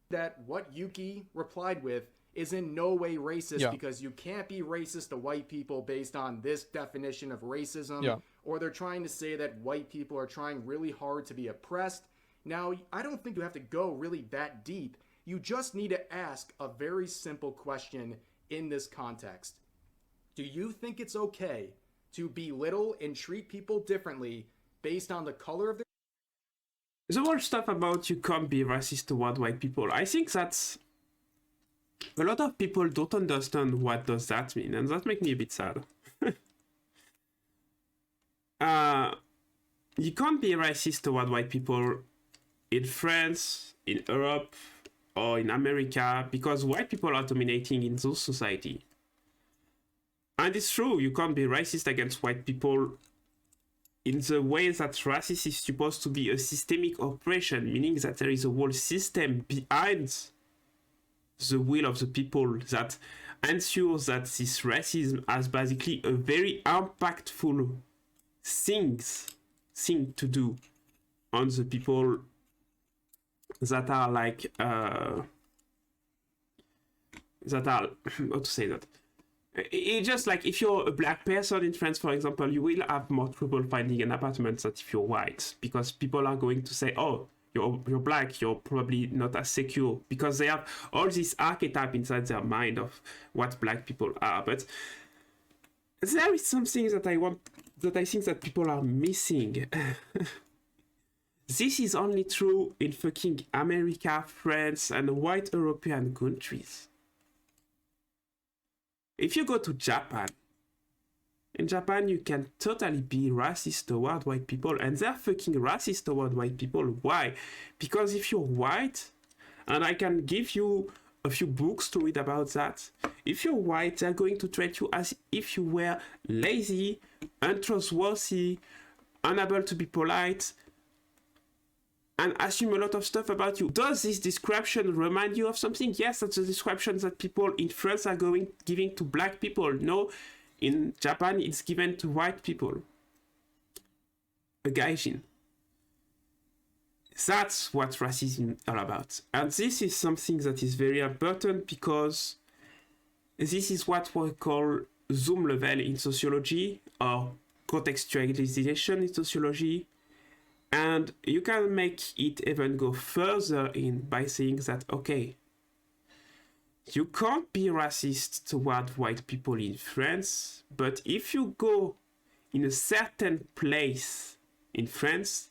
That what Yuki replied with is in no way racist because you can't be racist to white people based on this definition of racism. Or they're trying to say that white people are trying really hard to be oppressed. Now, I don't think you have to go really that deep. You just need to ask a very simple question in this context. Do you think it's okay to belittle and treat people differently based on the color of their... The whole stuff about you can't be racist toward white people, I think that's... A lot of people don't understand what does that mean, and that makes me a bit sad. You can't be racist toward white people in France, in Europe, or in America, because white people are dominating in those society. And it's true, you can't be racist against white people in the way that racism is supposed to be a systemic oppression, meaning that there is a whole system behind the will of the people that ensures that this racism has basically a very impactful thing to do on the people that are like how to say that, it's just like if you're a black person in France, for example, you will have more trouble finding an apartment than if you're white, because people are going to say, oh, you're black, you're probably not as secure, because they have all this archetype inside their mind of what black people are. But there is something that I think that people are missing. This is only true in fucking America, France, and white European countries. If you go to Japan, in Japan you can totally be racist toward white people, and they're fucking racist toward white people. Why? Because if you're white, and I can give you a few books to read about that, if you're white, they're going to treat you as if you were lazy, untrustworthy, unable to be polite, and assume a lot of stuff about you. Does this description remind you of something? Yes, that's the description that people in France are giving to black people. No, in Japan, it's given to white people. A gaijin. That's what racism is all about. And this is something that is very important because this is what we call zoom level in sociology or contextualization in sociology. And you can make it even go further in by saying that, okay, you can't be racist toward white people in France, but if you go in a certain place in France,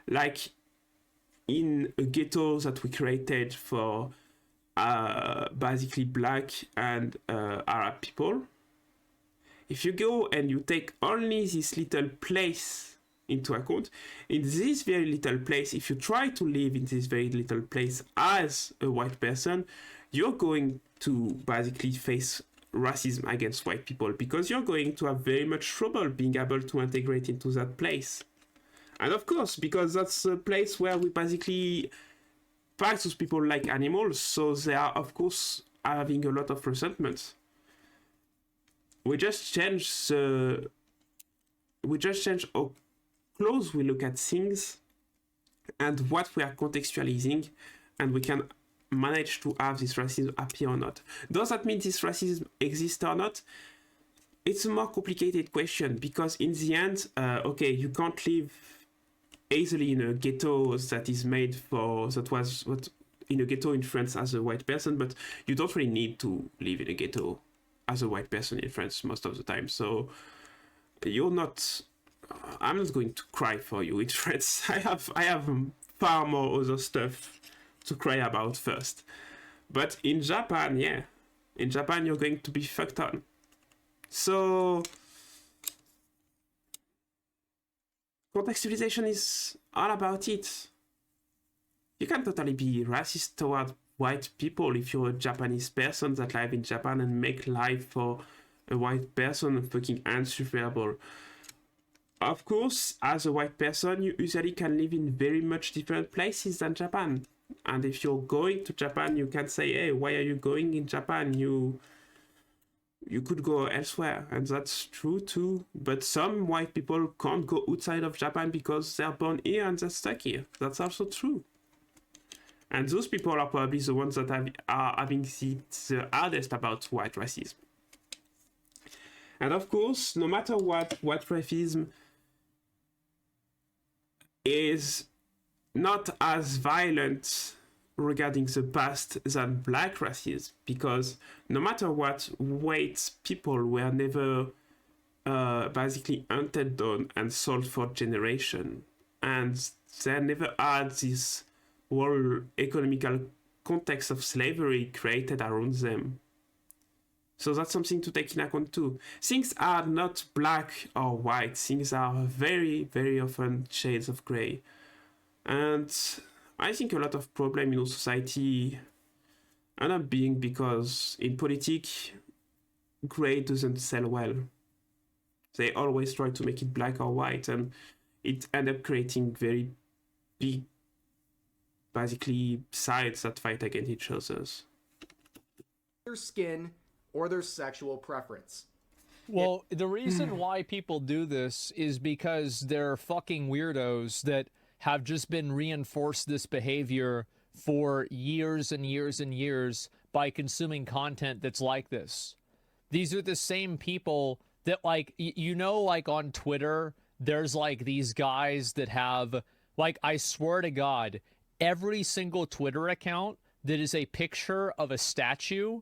like in a ghetto that we created for basically black and Arab people, if you go and you take only this little place into account, in this very little place, if you try to live in this very little place as a white person, you're going to basically face racism against white people because you're going to have very much trouble being able to integrate into that place. And of course, because that's a place where we basically pack those people like animals, so they are, of course, having a lot of resentment. We just change how close we look at things and what we are contextualizing, and we can manage to have this racism appear or not. Does that mean this racism exists or not? It's a more complicated question because in the end, okay, you can't live easily in a ghetto that is made for, that was what in a ghetto in France as a white person, but you don't really need to live in a ghetto as a white person in France most of the time. So you're not, I'm not going to cry for you in France. I have far more other stuff to cry about first. But in Japan, yeah, in Japan you're going to be fucked on. So contextualization is all about it. You can totally be racist toward white people if you're a Japanese person that live in Japan and make life for a white person fucking insufferable. Of course, as a white person, you usually can live in very much different places than Japan. And if you're going to Japan, you can say, hey, why are you going in Japan? You could go elsewhere, and that's true too. But some white people can't go outside of Japan because they're born here and they're stuck here. That's also true. And those people are probably the ones that are having the hardest about white racism. And of course, no matter what, white racism is not as violent regarding the past than black racism, because no matter what, white people were never basically hunted down and sold for generation, and they never had this whole economical context of slavery created around them. So that's something to take in account too. Things are not black or white. Things are very, very often shades of gray. And I think a lot of problem in our society end up being because in politics, gray doesn't sell well. They always try to make it black or white, and it end up creating very big, basically, sides that fight against each other. Their skin or their sexual preference. Well, the reason why people do this is because they're fucking weirdos that have just been reinforced this behavior for years and years and years by consuming content that's like this. These are the same people that, like, you know, like on Twitter, there's like these guys that have, like, I swear to God, every single Twitter account that is a picture of a statue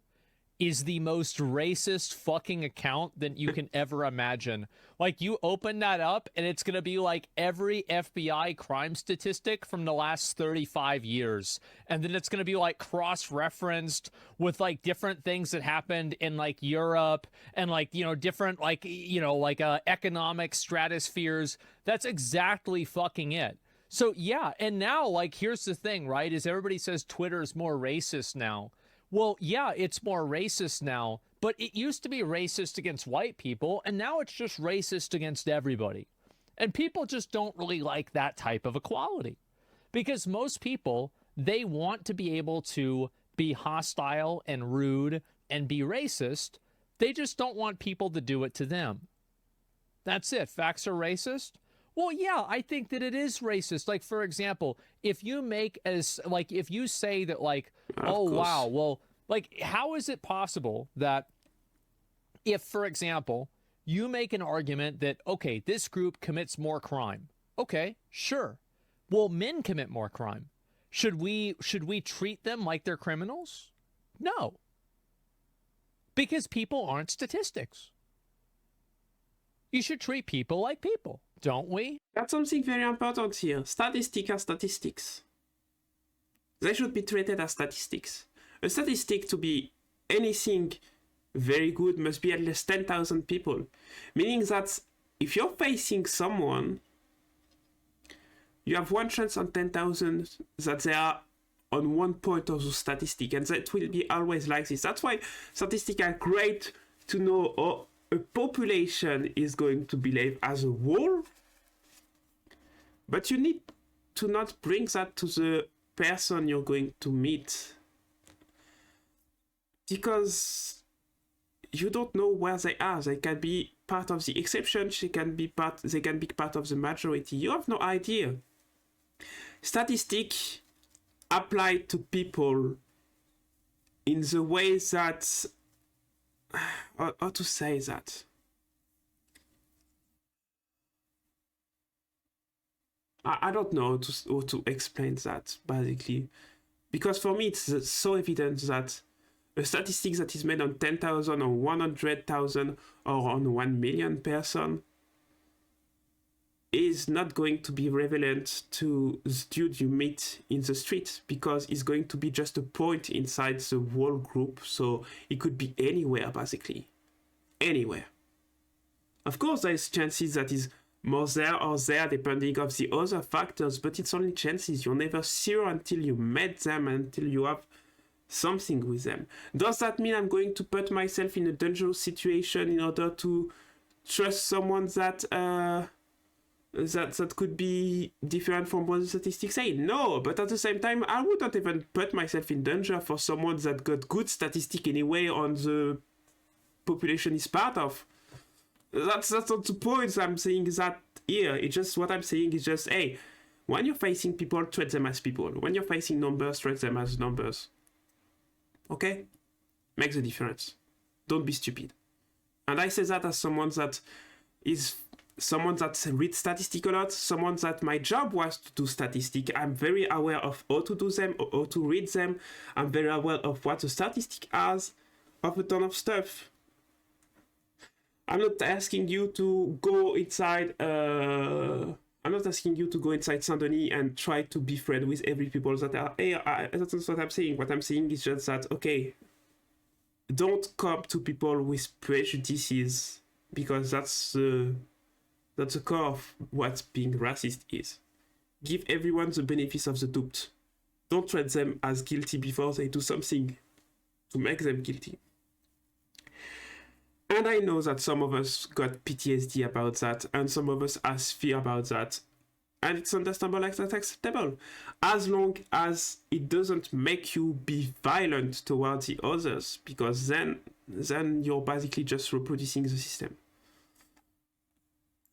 is the most racist fucking account that you can ever imagine. Like, you open that up and it's gonna be like every FBI crime statistic from the last 35 years. And then it's gonna be like cross-referenced with like different things that happened in like Europe and like, you know, different like, you know, like economic stratospheres. That's exactly fucking it. So yeah, and now, like, here's the thing, right, is everybody says Twitter is more racist now. Well, yeah, it's more racist now, but it used to be racist against white people, and now it's just racist against everybody. And people just don't really like that type of equality. Because most people, they want to be able to be hostile and rude and be racist. They just don't want people to do it to them. That's it. Facts are racist. Well, yeah, I think that it is racist. Like, for example, if you make as, like, if you say that, like, oh, wow, well, like, how is it possible that if, for example, you make an argument that, okay, this group commits more crime. Okay, sure. Well, men commit more crime. Should we treat them like they're criminals? No. Because people aren't statistics. You should treat people like people, don't we? That's something very important here. Statistics are statistics. They should be treated as statistics. A statistic to be anything very good must be at least 10,000 people. Meaning that if you're facing someone, you have one chance on 10,000 that they are on one point of the statistic, and that will be always like this. That's why statistics are great to know how a population is going to behave as a whole, but you need to not bring that to the person you're going to meet, because you don't know where they are. They can be part of the exception, they can be part of the majority. You have no idea. Statistics apply to people in the way that, how to say that? I don't know how to explain that, basically. Because for me, it's so evident that a statistic that is made on 10,000 or 100,000 or on 1 million person is not going to be relevant to the dude you meet in the street, because it's going to be just a point inside the whole group, so it could be anywhere, basically. Anywhere. Of course, there's chances that is more there or there, depending on the other factors, but it's only chances. You're never sure until you met them, until you have something with them. Does that mean I'm going to put myself in a dangerous situation in order to trust someone that that could be different from what the statistics say? No, but at the same time, I would not even put myself in danger for someone that got good statistic anyway on the population is part of. That's not the point. I'm saying that here. It's just what I'm saying is just, hey, when you're facing people, treat them as people. When you're facing numbers, treat them as numbers. Okay? Make the difference. Don't be stupid. And I say that as someone that reads statistics a lot, someone that my job was to do statistics. I'm very aware of how to do them, how to read them. I'm very aware of what a statistic has, of a ton of stuff. I'm not asking you to go inside Saint-Denis and try to be friends with every people that are, that's not what I'm saying. What I'm saying is just that, okay, don't come to people with prejudices, because that's the core of what being racist is. Give everyone the benefits of the doubt. Don't treat them as guilty before they do something to make them guilty. And I know that some of us got PTSD about that, and some of us has fear about that. And it's understandable, like that's acceptable. As long as it doesn't make you be violent towards the others, because then you're basically just reproducing the system.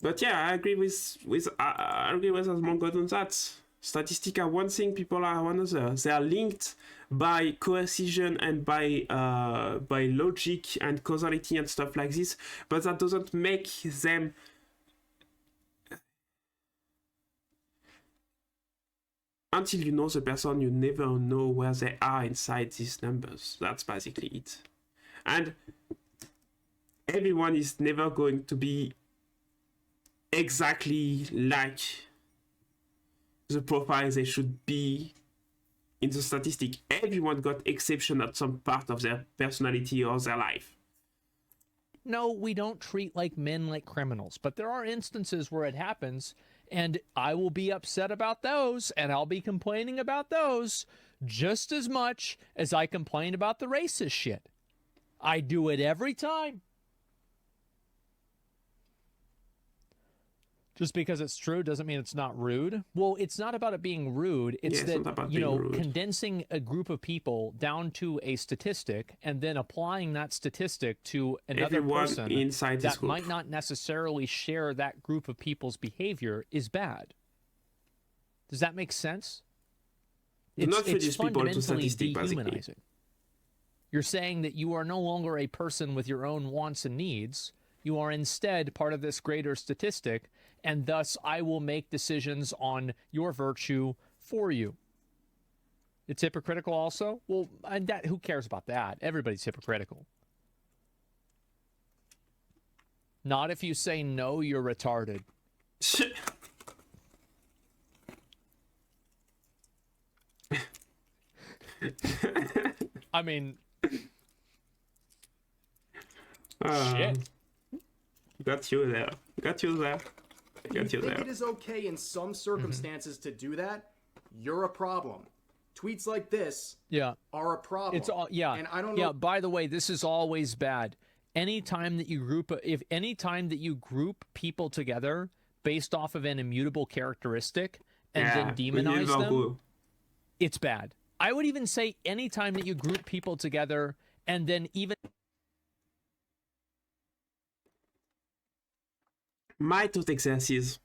But yeah, I agree with Asmongold on that. Statistics are one thing, people are another. They are linked by coercion and by logic and causality and stuff like this, but that doesn't make them until you know the person, you never know where they are inside these numbers. That's basically it. And everyone is never going to be exactly like the profile they should be in the statistic. Everyone got exception at some part of their personality or their life. No, we don't treat like men like criminals, but there are instances where it happens, and I will be upset about those, and I'll be complaining about those just as much as I complain about the racist shit. I do it every time. Just because it's true doesn't mean it's not rude. Well, it's not about it being rude. It's Yeah, it's not that, about you know, being rude. condensing a group of people down to a statistic and then applying that statistic to another Everyone person inside this that group. might not necessarily share that group of people's behavior is bad. Does that make sense? Do not reduce people to fundamentally statistic, basically. dehumanizing. You're saying that you are no longer a person with your own wants and needs. You are instead part of this greater statistic, and thus I will make decisions on your virtue for you. It's hypocritical also? Well, and that, who cares about that? Everybody's hypocritical. Not if you say no, you're retarded. I mean, shit. Got you there. Got you there. If you think it is okay in some circumstances to do that, you're a problem. Tweets like this are a problem. It's all, and I don't know. By the way, this is always bad. Anytime that you group people together based off of an immutable characteristic and then demonize them, it's bad. I would even say anytime that you group people together and then even my thought exercise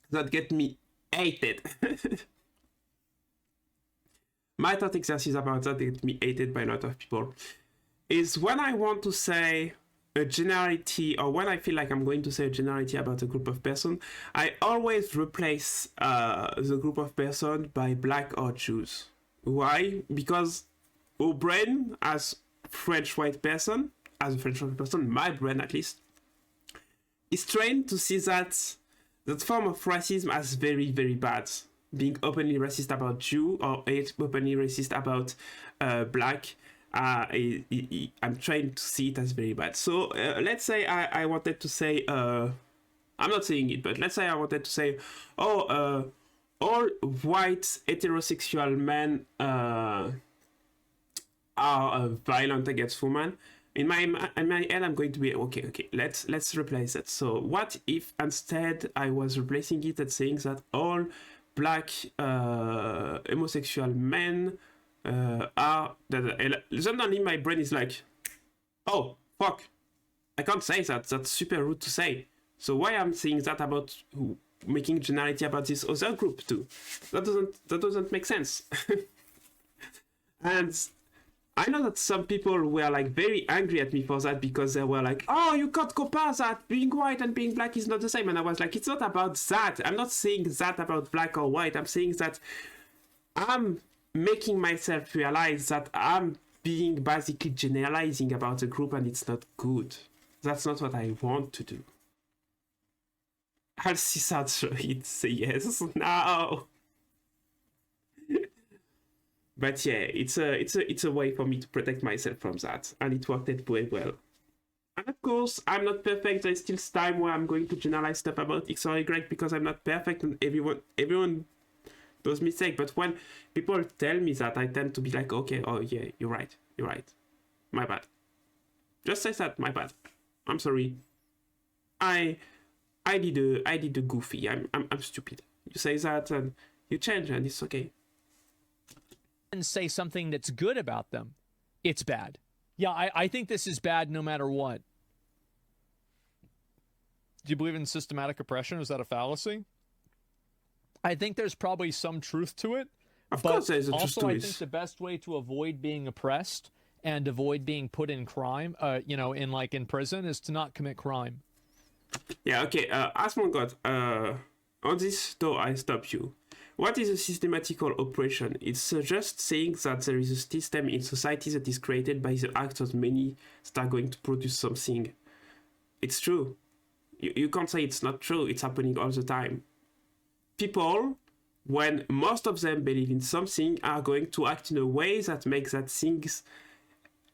that get me hated. My thought exercise about that get me hated by a lot of people is when I want to say a generality, or when I feel like I'm going to say a generality about a group of person, I always replace the group of person by black or Jews. Why? Because our brain as French white person, my brain at least, is trained to see that form of racism as very, very bad. Being openly racist about Jew or openly racist about black, I'm trained to see it as very bad. So let's say I wanted to say, I'm not saying it, but let's say I wanted to say, all white heterosexual men are violent against women. In my head, I'm going to be okay. Let's replace it. So what if instead I was replacing it and saying that all black homosexual men are that? Suddenly my brain is like, oh fuck, I can't say that. That's super rude to say. So why I'm saying that about making generality about this other group too? That doesn't make sense. And I know that some people were like very angry at me for that because they were like, oh, you can't compare that. Being white and being black is not the same. And I was like, it's not about that. I'm not saying that about black or white. I'm saying that I'm making myself realize that I'm being basically generalizing about a group and it's not good. That's not what I want to do. I'll see that say yes. No. But yeah, it's a way for me to protect myself from that, and it worked out very well. And of course, I'm not perfect. There's still time where I'm going to generalize stuff about X or Y because I'm not perfect, and everyone does mistakes. But when people tell me that, I tend to be like, okay, oh yeah, you're right, my bad. Just say that, my bad. I'm sorry. I did a goofy. I'm stupid. You say that and you change, and it's okay. And say something that's good about them, it's bad. Yeah, I think this is bad no matter what. Do you believe in systematic oppression? Is that a fallacy? I think there's probably some truth to it. Of course there's a truth also, to I it. think the best way to avoid being oppressed and avoid being put in crime, in prison, is to not commit crime. Yeah, okay, Asmon God, on this though I stop you. What is a systematical oppression? It's just saying that there is a system in society that is created by the acts of many that are going to produce something. It's true. You can't say it's not true. It's happening all the time. People, when most of them believe in something, are going to act in a way that makes that things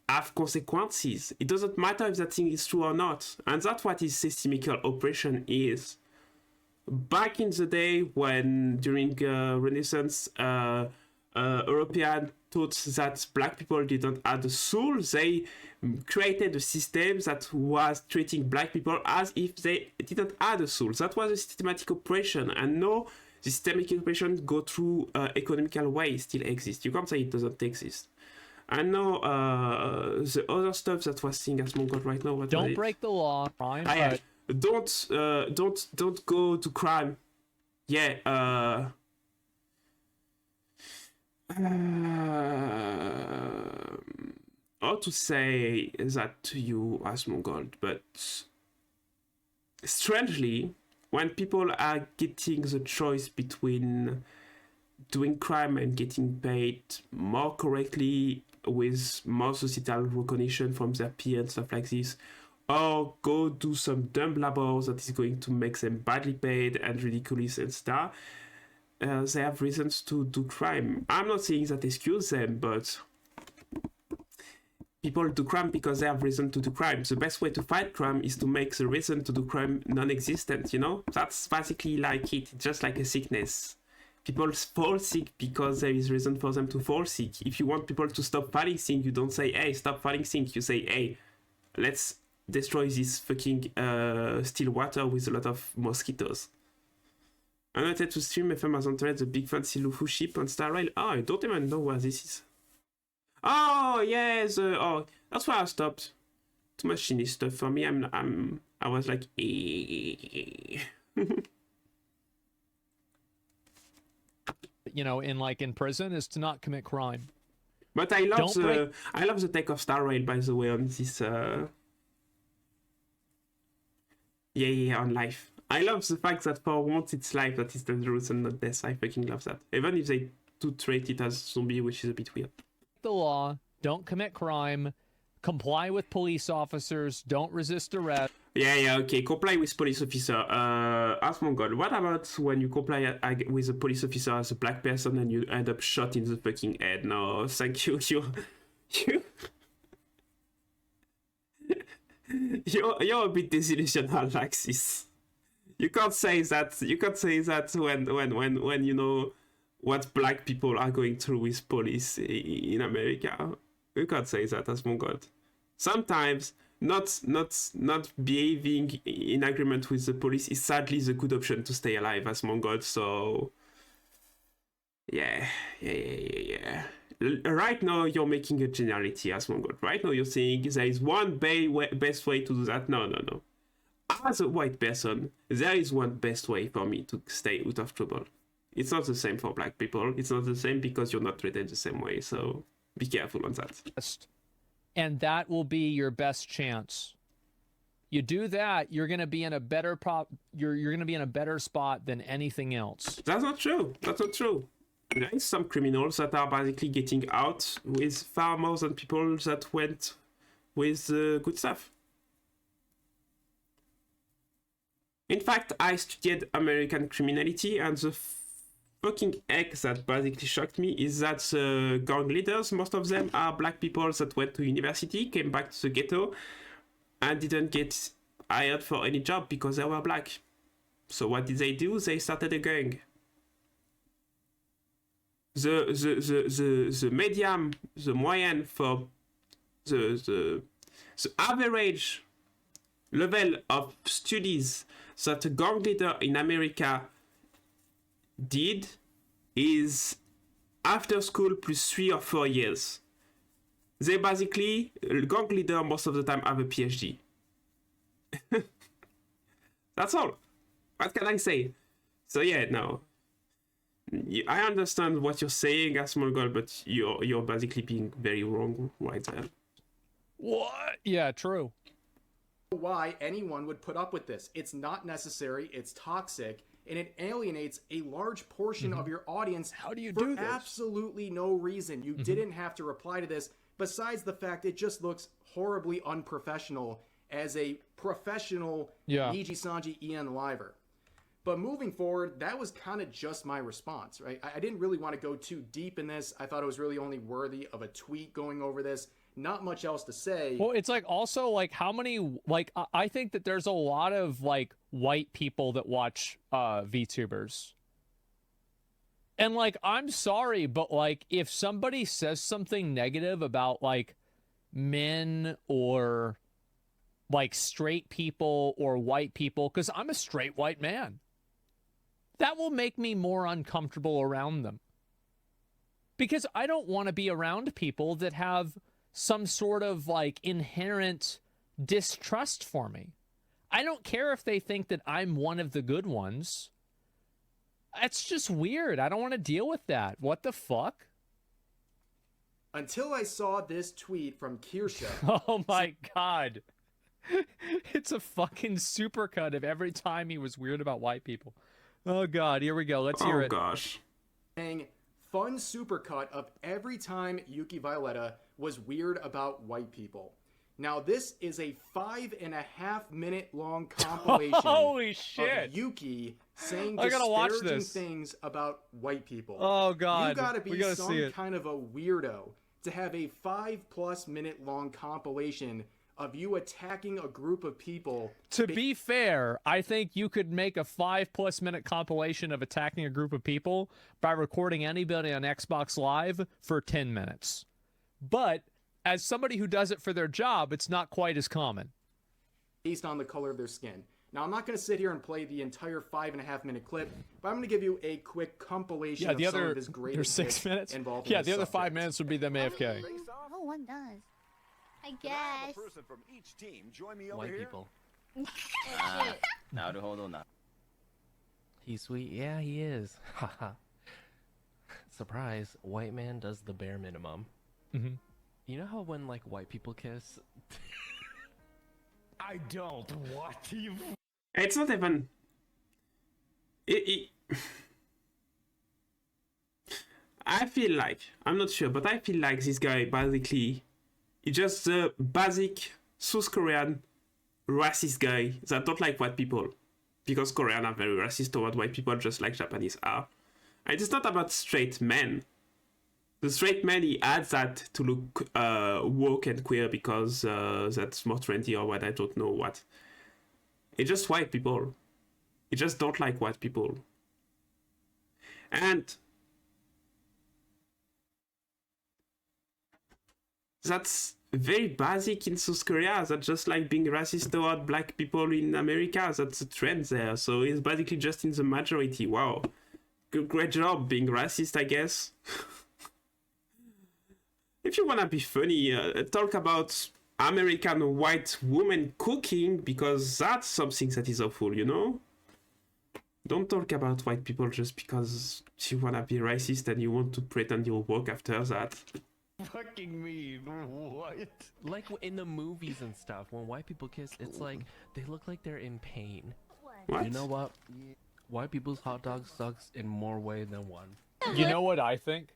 have consequences. It doesn't matter if that thing is true or not. And that's what is systemical oppression is. Back in the day when during Renaissance Europeans thought that black people didn't have the soul, they created a system that was treating black people as if they didn't have the soul. That was a systematic oppression, and no, the systemic oppression go through economical way still exists. You can't say it doesn't exist. I know the other stuff that was seen as Mongol right now. What Don't break the law, crime. Don't go to crime. Yeah. How to say that to you as Mongol, but strangely, when people are getting the choice between doing crime and getting paid more correctly with more societal recognition from their peers and stuff like this, or go do some dumb labor that is going to make them badly paid and ridiculous and stuff, they have reasons to do crime. I'm not saying that excuse them, but people do crime because they have reason to do crime. The best way to fight crime is to make the reason to do crime non-existent, you know? That's basically like it, just like a sickness. People fall sick because there is reason for them to fall sick. If you want people to stop falling sick, you don't say, hey, stop falling sick. You say, hey, let's destroy this fucking still water with a lot of mosquitoes. I wanted to stream FM as on the big fancy Lufu ship on Star Rail. Oh, I don't even know where this is. Oh, yes. Oh, that's why I stopped. Too much Chinese stuff for me. I was like, you know, in prison is to not commit crime. But I love the take of Star Rail, by the way, on this. On life. I love the fact that for once it's life that is dangerous and not death. I fucking love that. Even if they do treat it as zombie, which is a bit weird. The law, don't commit crime, comply with police officers, don't resist arrest. Okay, comply with police officer. Ask Mongol, what about when you comply with a police officer as a black person and you end up shot in the fucking head? No, thank you. You're a bit delusional like this. You can't say that. You can't say that when you know what black people are going through with police in America. You can't say that as Mongol. Sometimes not behaving in agreement with the police is sadly the good option to stay alive as Mongol. So yeah. Right now you're making a generality as Mongol. Right now you're saying there is one best way to do that. No. As a white person, there is one best way for me to stay out of trouble. It's not the same for black people. It's not the same because you're not treated the same way. So be careful on that. And that will be your best chance. You do that, you're going to be in a better you're going to be in a better spot than anything else. That's not true. There is some criminals that are basically getting out with far more than people that went with good stuff. In fact, I studied American criminality, and the fucking egg that basically shocked me is that the gang leaders, most of them are black people that went to university, came back to the ghetto, and didn't get hired for any job because they were black. So what did they do? They started a gang. The medium, the moyenne for the average level of studies that a gang leader in America did is after school plus 3 or 4 years. They basically, gang leader most of the time have a PhD. That's all. What can I say? So yeah, no. I understand what you're saying as Mongol, but you're basically being very wrong right there. What? Yeah, true. Why anyone would put up with this. It's not necessary, it's toxic, and it alienates a large portion of your audience. How do you for do this? Absolutely no reason. You didn't have to reply to this, besides the fact it just looks horribly unprofessional as a professional Niji Sanji Ian liver. But moving forward, that was kind of just my response, right? I didn't really want to go too deep in this. I thought it was really only worthy of a tweet going over this. Not much else to say. Well, it's like also like how many, like I think that there's a lot of like white people that watch VTubers. And like, I'm sorry, but like, if somebody says something negative about like men or like straight people or white people, because I'm a straight white man, that will make me more uncomfortable around them. Because I don't want to be around people that have some sort of like inherent distrust for me. I don't care if they think that I'm one of the good ones. That's just weird. I don't want to deal with that. What the fuck? Until I saw this tweet from Kirsha. Oh my God. It's a fucking supercut of every time he was weird about white people. Oh God, here we go. Let's hear it. Oh gosh. Saying, fun supercut of every time Yuki Violetta was weird about white people. Now this is a 5.5 minute long compilation Holy shit. of Yuki saying I gotta watch disparaging this. things about white people. Oh God. You gotta We be gotta see some it. kind of a weirdo to have a 5+ minute long compilation of you attacking a group of people. To be fair, I think you could make a 5+ minute compilation of attacking a group of people by recording anybody on Xbox Live for 10 minutes. But as somebody who does it for their job, it's not quite as common. Based on the color of their skin. Now, I'm not going to sit here and play the entire 5.5 minute clip, but I'm going to give you a quick compilation of some of his greatest there's 6 hits minutes. involved in Yeah, this the other 5 subject. minutes would be them AFK. Oh, one does. I Have a guess. person from each team join me over White here. people. Shit. Now to hold on now. He's sweet. Yeah, he is. Haha. Surprise. White man does the bare minimum. Mm-hmm. You know how when like white people kiss? I don't. What you? It's not even. I feel like, I'm not sure, but I feel like this guy basically, he's just a basic South Korean racist guy that don't like white people. Because Koreans are very racist toward white people, just like Japanese are. And it's not about straight men. The straight man, he adds that to look woke and queer because that's more trendy or what, I don't know what. It's just white people. He just don't like white people. And that's very basic in South Korea. That's just like being racist toward black people in America. That's a trend there. So it's basically just in the majority. Wow. Great job being racist, I guess. If you wanna be funny, talk about American white women cooking, because that's something that is awful, you know? Don't talk about white people just because you wanna be racist and you want to pretend you'll work after that. Fucking mean. What? Like in the movies and stuff, when white people kiss, it's like they look like they're in pain. What? You know what? White people's hot dog sucks in more way than one. You know what I think?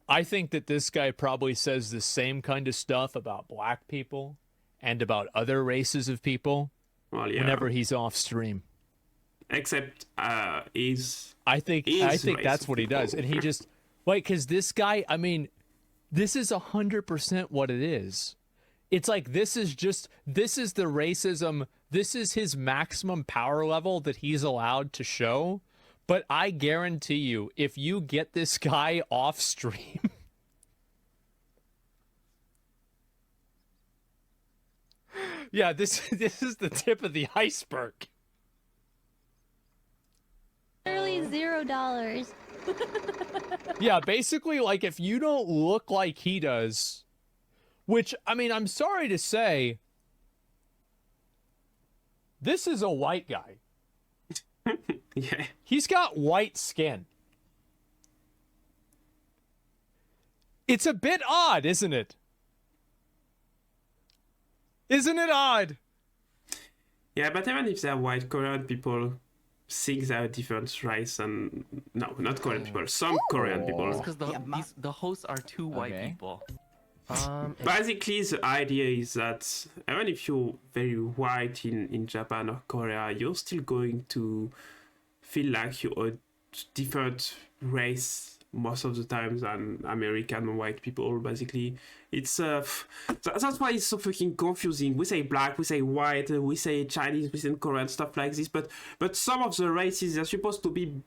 I think that this guy probably says the same kind of stuff about black people and about other races of people Well, yeah. whenever he's off stream. Except, he's... I think racist that's what he does. people. And he just, like, because this guy, I mean, this is 100% what it is. It's like, this is the racism. This is his maximum power level that he's allowed to show. But I guarantee you, if you get this guy off stream, yeah, this is the tip of the iceberg. Literally $0. Yeah, basically, like, if you don't look like he does, which, I mean, I'm sorry to say, this is a white guy. Yeah. He's got white skin. It's a bit odd, isn't it? Isn't it odd? Yeah, but even if they're white, Korean people think they're a different race, and no, not Korean people, some Korean people. Because the hosts are two white Okay. people. Basically, the idea is that even if you're very white in Japan or Korea, you're still going to feel like you're a different race most of the time than American white people. Basically, it's that's why it's so fucking confusing. We say black, we say white, we say Chinese, we say Korean, stuff like this. But some of the races are supposed to be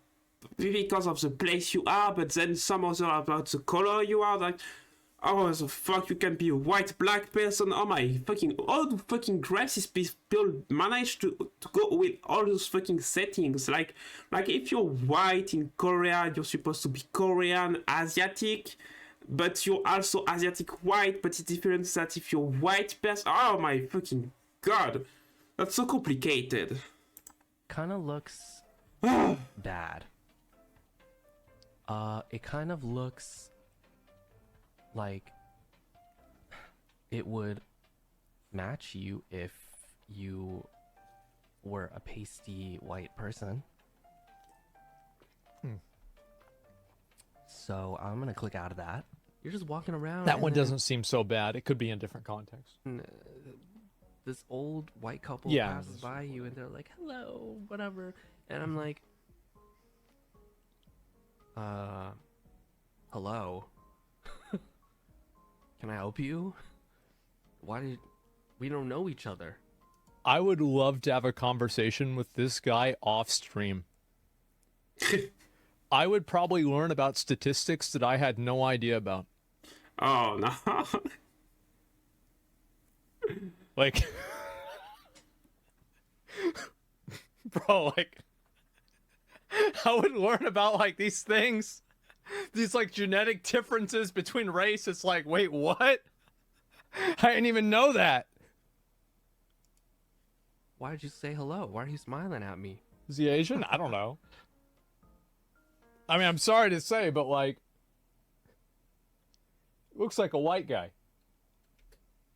because of the place you are, but then some other about the color you are. Like, oh, the fuck, you can be a white black person. Oh my fucking, all the fucking racist people manage to go with all those fucking settings. Like if you're white in Korea, you're supposed to be Korean, Asiatic, but you're also Asiatic white, but it's different that if you're white person. Oh my fucking god. That's so complicated. Kind of looks bad. It kind of looks like it would match you if you were a pasty white person. So I'm gonna click out of that. You're just walking around. That one doesn't seem so bad. It could be in different context. This old white couple passes by you and they're like, hello, whatever. And I'm like, hello? Can I help you? We don't know each other. I would love to have a conversation with this guy off stream. I would probably learn about statistics that I had no idea about. Oh, no. Like, bro, like, I would learn about, like, these things. These, like, genetic differences between race. It's like, wait, what? I didn't even know that. Why did you say hello? Why are you smiling at me? Is he Asian? I don't know. I mean, I'm sorry to say, but, like, looks like a white guy.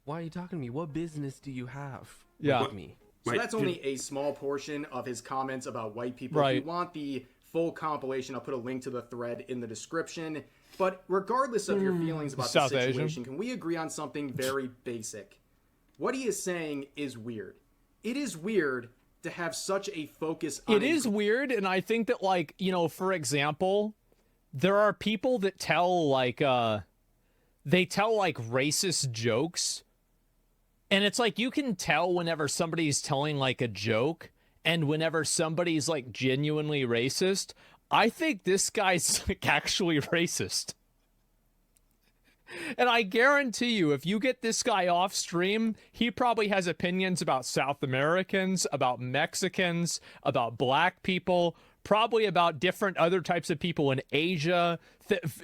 Why are you talking to me? What business do you have with me? So that's only a small portion of his comments about white people. Right. If you want the full compilation, I'll put a link to the thread in the description. But regardless of your feelings about the situation, Asian. Can we agree on something very basic? What he is saying is weird. It is weird to have such a focus on... It is weird, and I think that, like, you know, for example, there are people that tell, like, they tell, like, racist jokes. And it's like, you can tell whenever somebody's telling, like, a joke, and whenever somebody's, like, genuinely racist. I think this guy's, like, actually racist. And I guarantee you, if you get this guy off stream, he probably has opinions about South Americans, about Mexicans, about black people, probably about different other types of people in Asia,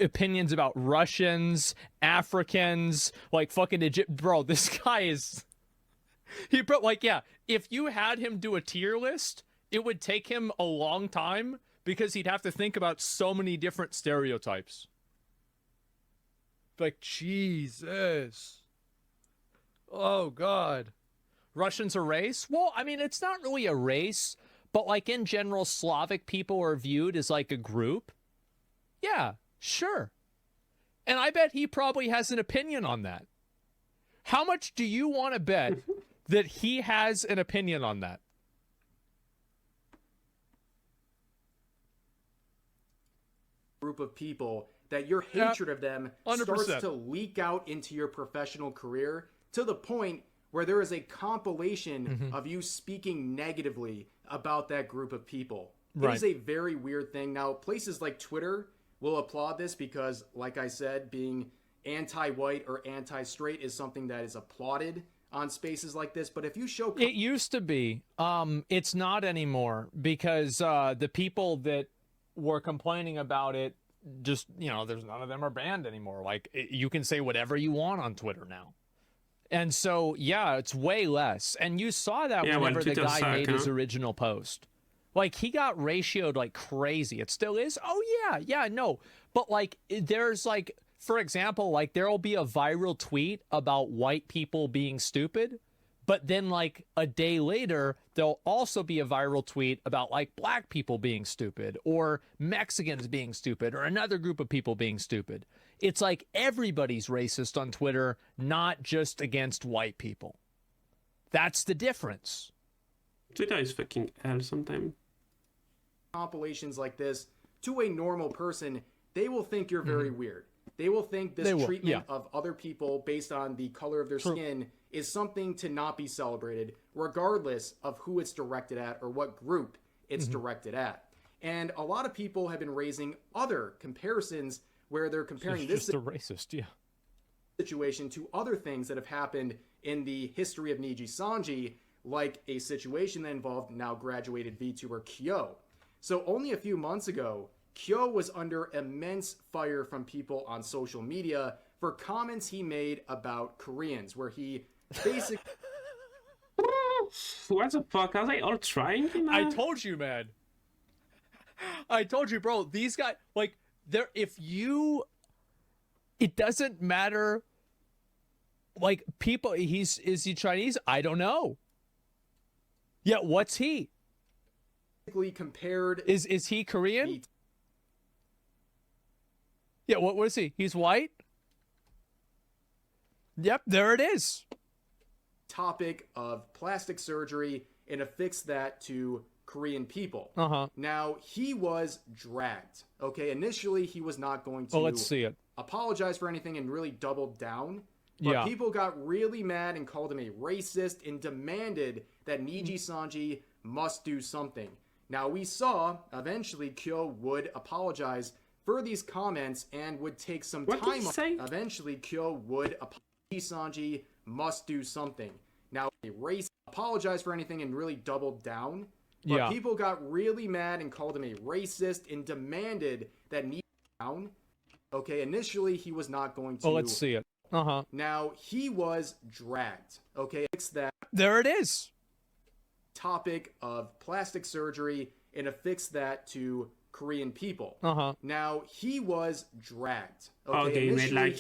opinions about Russians, Africans, like fucking Egypt. Bro, this guy is... if you had him do a tier list, it would take him a long time because he'd have to think about so many different stereotypes. Like, Jesus. Oh, God. Russians a race? Well, I mean, it's not really a race, but, like, in general, Slavic people are viewed as, like, a group. Yeah, sure. And I bet he probably has an opinion on that. How much do you want to bet that he has an opinion on that? Group of people that your hatred of them 100%. starts to leak out into your professional career to the point where there is a compilation of you speaking negatively about that group of people. It is a very weird thing. Now, places like Twitter will applaud this because, like I said, being anti-white or anti-straight is something that is applauded on spaces like this. But if you show... It used to be. It's not anymore because the people that were complaining about it, just, you know, there's none of them are banned anymore. Like, you can say whatever you want on Twitter now. And so, yeah, it's way less. And you saw that whenever the guy made his original post. Like, he got ratioed like crazy. It still is. Oh, yeah, no. But, like, there's, like, for example, like, there'll be a viral tweet about white people being stupid. But then, like, a day later, there'll also be a viral tweet about, like, black people being stupid or Mexicans being stupid or another group of people being stupid. It's like everybody's racist on Twitter, not just against white people. That's the difference. Twitter is fucking hell sometimes. Compilations like this, to a normal person, they will think you're very weird. They will think this treatment of other people based on the color of their skin is something to not be celebrated, regardless of who it's directed at or what group it's directed at. And a lot of people have been raising other comparisons where they're comparing He's this just a racist, yeah. situation to other things that have happened in the history of Niji-Sanji, like a situation that involved now graduated VTuber Kyo. So only a few months ago, Kyo was under immense fire from people on social media for comments he made about Koreans, where he basically... What the fuck? Are they all trying? I told you, man. I told you, bro. These guys, like, they're, it doesn't matter. Like, people, is he Chinese? I don't know. Yeah, what's he? compared... Is he Korean? Yeah, what is he? He's white? Yep, there it is. Topic of plastic surgery and affix that to Korean people. Now, he was dragged. Okay, initially he was not going to let's see it. apologize for anything and really doubled down. But people got really mad and called him a racist and demanded that Niji-Sanji must do something. Now, we saw eventually Kyo would apologize for these comments and would take some What did time. he say? Eventually, Kyo would apologize. Niji-Sanji must do something. Now, a race apologized for anything and really doubled down. But people got really mad and called him a racist and demanded that Niji down. Okay, initially he was not going to. Let's see it. Now, he was dragged. Okay, fix that. There it is. Topic of plastic surgery and affix that to Korean people. Now, he was dragged. Okay, made like,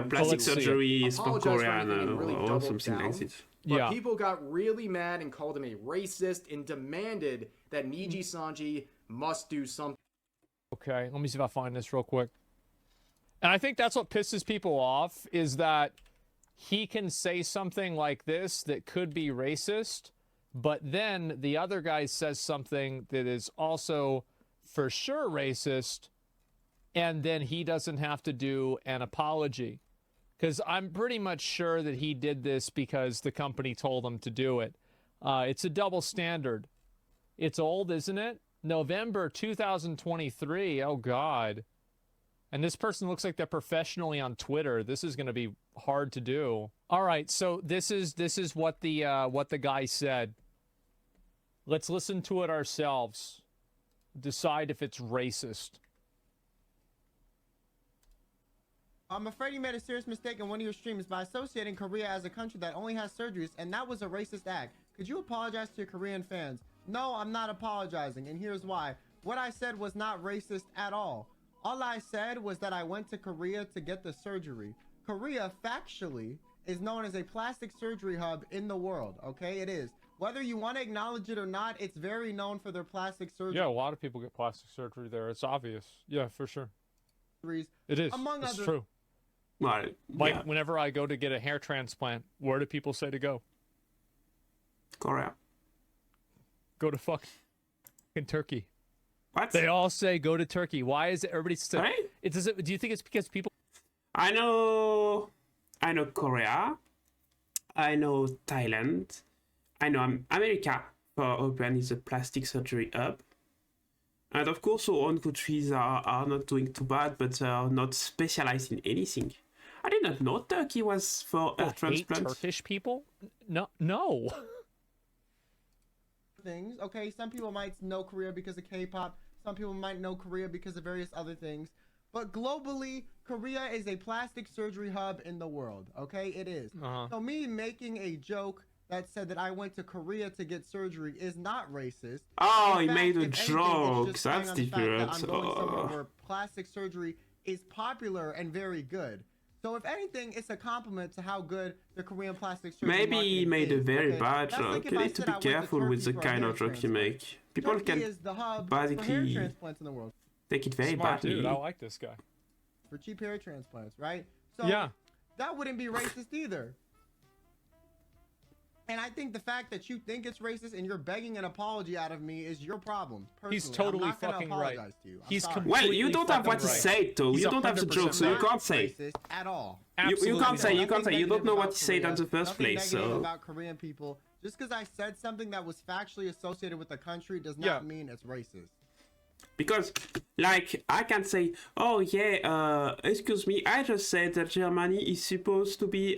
plastic surgery is for Korean or something like this. But people got really mad and called him a racist and demanded that Niji-Sanji must do something. Okay, let me see if I find this real quick. And I think that's what pisses people off, is that he can say something like this that could be racist, but then the other guy says something that is also for sure racist, and then he doesn't have to do an apology. Because I'm pretty much sure that he did this because the company told him to do it. It's a double standard. It's old, isn't it? November 2023. Oh, God. And this person looks like they're professionally on Twitter. This is going to be hard to do. All right, so this is what the guy said. Let's listen to it ourselves. Decide if it's racist. I'm afraid you made a serious mistake in one of your streams by associating Korea as a country that only has surgeries, and that was a racist act. Could you apologize to your Korean fans? No, I'm not apologizing, and here's why. What I said was not racist at all. All I said was that I went to Korea to get the surgery. Korea, factually, is known as a plastic surgery hub in the world, okay? It is. Whether you want to acknowledge it or not, it's very known for their plastic surgery. Yeah, a lot of people get plastic surgery there. It's obvious. Yeah, for sure. It is. Among it's other... true. Right. Like, whenever I go to get a hair transplant, where do people say to go? Korea. Go to fucking Turkey. What? They all say go to Turkey. Why is it everybody say Right? do you think it's because people... I know Korea. I know Thailand. I know America for open is a plastic surgery hub. And of course our own countries are not doing too bad, but are not specialized in anything. I did not know Turkey was for hair transplant. Turkish people? No. Things. Okay, some people might know Korea because of K-pop. Some people might know Korea because of various other things. But globally, Korea is a plastic surgery hub in the world. Okay, it is. So me making a joke that said that I went to Korea to get surgery is not racist. Oh, In he fact, made a if anything, joke. it's just playing That's on the fact that different. I'm going somewhere where plastic surgery is popular and very good. So if anything, it's a compliment to how good the Korean plastic surgery Maybe he market made a is, very okay? bad That's joke. like if You I need to said be I went to careful with the Turkey for a kind hair of joke you transplant. make. People Turkey can is the hub for hair basically transplants in the world. take it very Smart badly. dude. I like this guy. For cheap hair transplants, right? So Yeah. that wouldn't be racist either. And I think the fact that you think it's racist and you're begging an apology out of me is your problem. Personally. He's totally I'm not gonna fucking right. apologize to you. I'm He's sorry. completely Well, you don't have what to fucking say, though. He's You don't have the 100% joke, so you right. can't say. Racist at all. You Absolutely can't say. not. You can't say. You don't know what he said Korea, in the first nothing place. negative So about Korean people. Just because I said something that was factually associated with the country does Yeah. not mean it's racist. Because, like, I can say, oh yeah, excuse me, I just said that Germany is supposed to be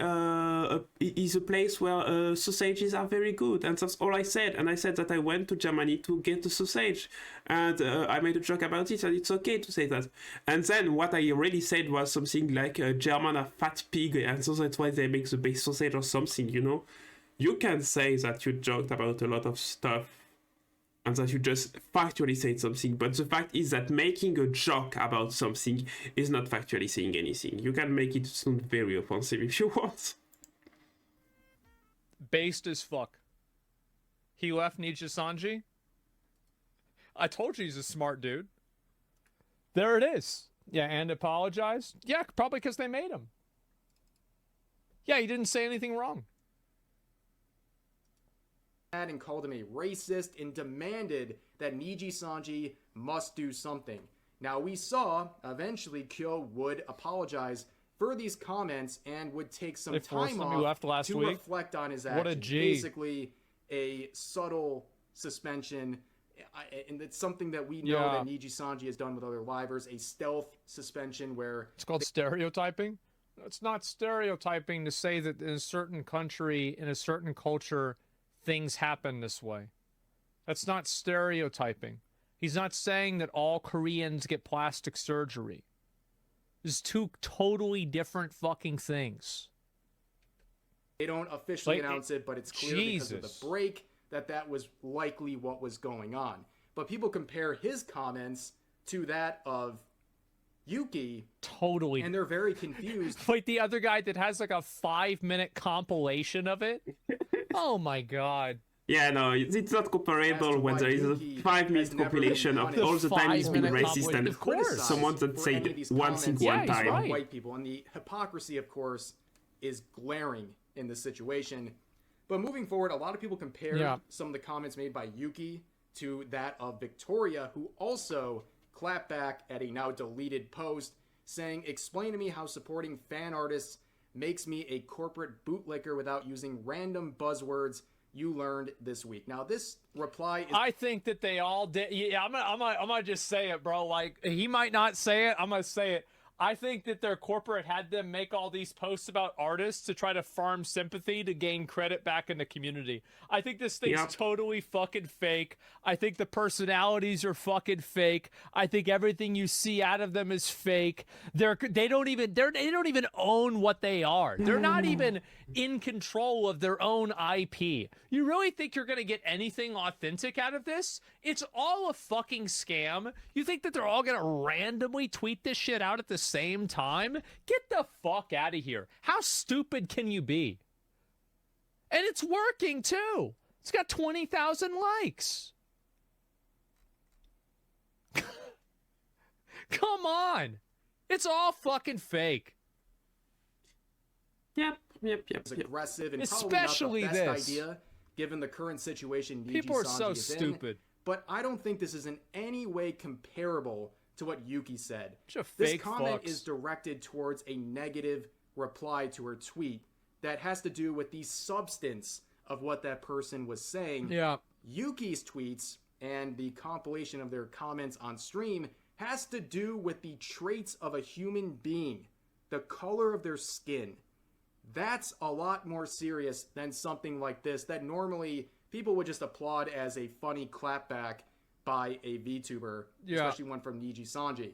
is a place where sausages are very good, and that's all I said. And I said that I went to Germany to get the sausage, and I made a joke about it, and it's okay to say that. And then what I really said was something like, German are fat pig, and so that's why they make the best sausage or something, you know? You can say that you joked about a lot of stuff, and that you just factually said something, but the fact is that making a joke about something is not factually saying anything. You can make it sound very offensive if you want. Based as fuck. He left Nijicrappy. I told you he's a smart dude. There it is. Yeah, and apologized? Yeah, probably because they made him. Yeah, he didn't say anything wrong. And called him a racist and demanded that Nijicrappy must do something. Now we saw eventually Kyo would apologize for these comments and would take some time off to reflect on his actions. What a G. Basically a subtle suspension, and it's something that we know that Nijicrappy has done with other livers, a stealth suspension where it's called stereotyping. It's not stereotyping to say that in a certain country, in a certain culture, things happen this way. That's not stereotyping. He's not saying that all Koreans get plastic surgery. There's two totally different fucking things. They don't officially announce it, but it's clear because of the break that was likely what was going on. But people compare his comments to that of Yuki. Totally. And they're very confused. Like the other guy that has like a 5-minute compilation of it. Oh my god. Yeah, no, it's not comparable when there is a 5-minute compilation of all the time he's been racist and someone that said one thing one time. Right. White people, and the hypocrisy, of course, is glaring in this situation. But moving forward, a lot of people compare some of the comments made by Yuki to that of Victoria, who also clapped back at a now deleted post saying, "Explain to me how supporting fan artists makes me a corporate bootlicker without using random buzzwords you learned this week." Now, this reply is... I think that they all did. Yeah, I'm gonna just say it, bro. Like, he might not say it. I'm gonna say it. I think that their corporate had them make all these posts about artists to try to farm sympathy to gain credit back in the community. I think this thing's totally fucking fake. I think the personalities are fucking fake. I think everything you see out of them is fake. They don't even own what they are. They're not even in control of their own IP. You really think you're gonna get anything authentic out of this? It's all a fucking scam. You think that they're all gonna randomly tweet this shit out at the same time? Get the fuck out of here. How stupid can you be? And it's working too. It's got 20,000 likes. Come on. It's all fucking fake. Yep. It's aggressive and especially probably not the best idea given the current situation people are so is stupid. In, but I don't think this is in any way comparable to what Yuki said. This comment is directed towards a negative reply to her tweet that has to do with the substance of what that person was saying. Yeah. Yuki's tweets and the compilation of their comments on stream has to do with the traits of a human being, the color of their skin. That's a lot more serious than something like this that normally people would just applaud as a funny clapback by a VTuber, especially one from Nijicrappy.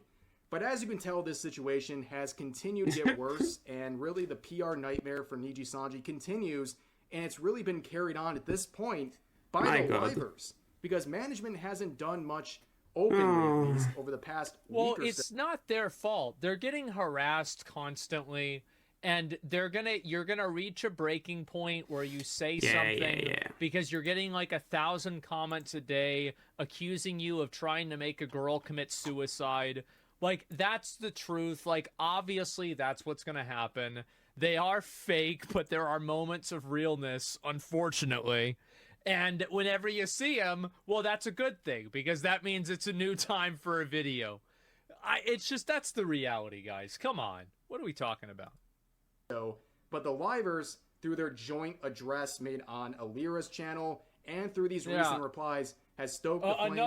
But as you can tell, this situation has continued to get worse, and really the PR nightmare for Nijicrappy continues, and it's really been carried on at this point by the livers, because management hasn't done much openly, at least, over the past week or so. Well, it's not their fault. They're getting harassed constantly. And you're gonna reach a breaking point where you say something because you're getting like 1,000 comments a day accusing you of trying to make a girl commit suicide. Like, that's the truth. Like, obviously that's what's gonna happen. They are fake, but there are moments of realness, unfortunately. And whenever you see them, well, that's a good thing because that means it's a new time for a video. It's just, that's the reality, guys. Come on. What are we talking about? But the livers, through their joint address made on Alira's channel and through these recent replies, has stoked the flames.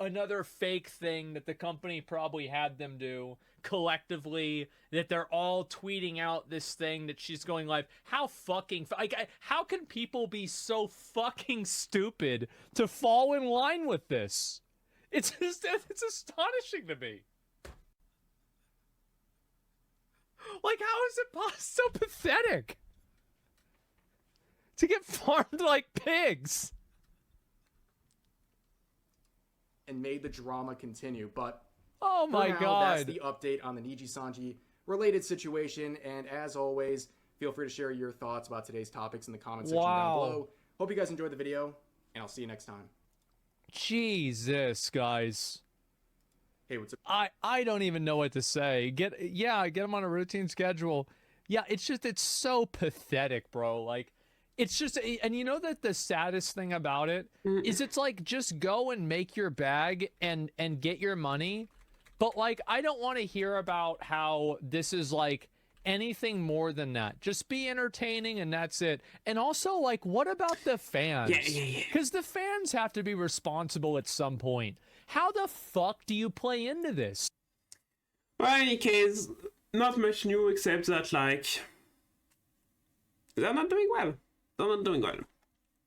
Another fake thing that the company probably had them do collectively, that they're all tweeting out this thing that she's going live. How fucking how can people be so fucking stupid to fall in line with this? It's astonishing to me. Like, how is it so pathetic to get farmed like pigs? And made the drama continue, but oh my for now, god, that's the update on the Niji-Sanji related situation. And as always, feel free to share your thoughts about today's topics in the comment section down below. Hope you guys enjoyed the video, and I'll see you next time. Jesus, guys. Hey, what's up? I don't even know what to say. Get them on a routine schedule. Yeah, it's so pathetic, bro. Like, it's just, and you know that the saddest thing about it is it's like, just go and make your bag and get your money. But like, I don't want to hear about how this is like anything more than that. Just be entertaining and that's it. And also, like, what about the fans? Yeah. Because the fans have to be responsible at some point. How the fuck do you play into this? Well, in any case, not much new except that, like, they're not doing well. They're not doing well.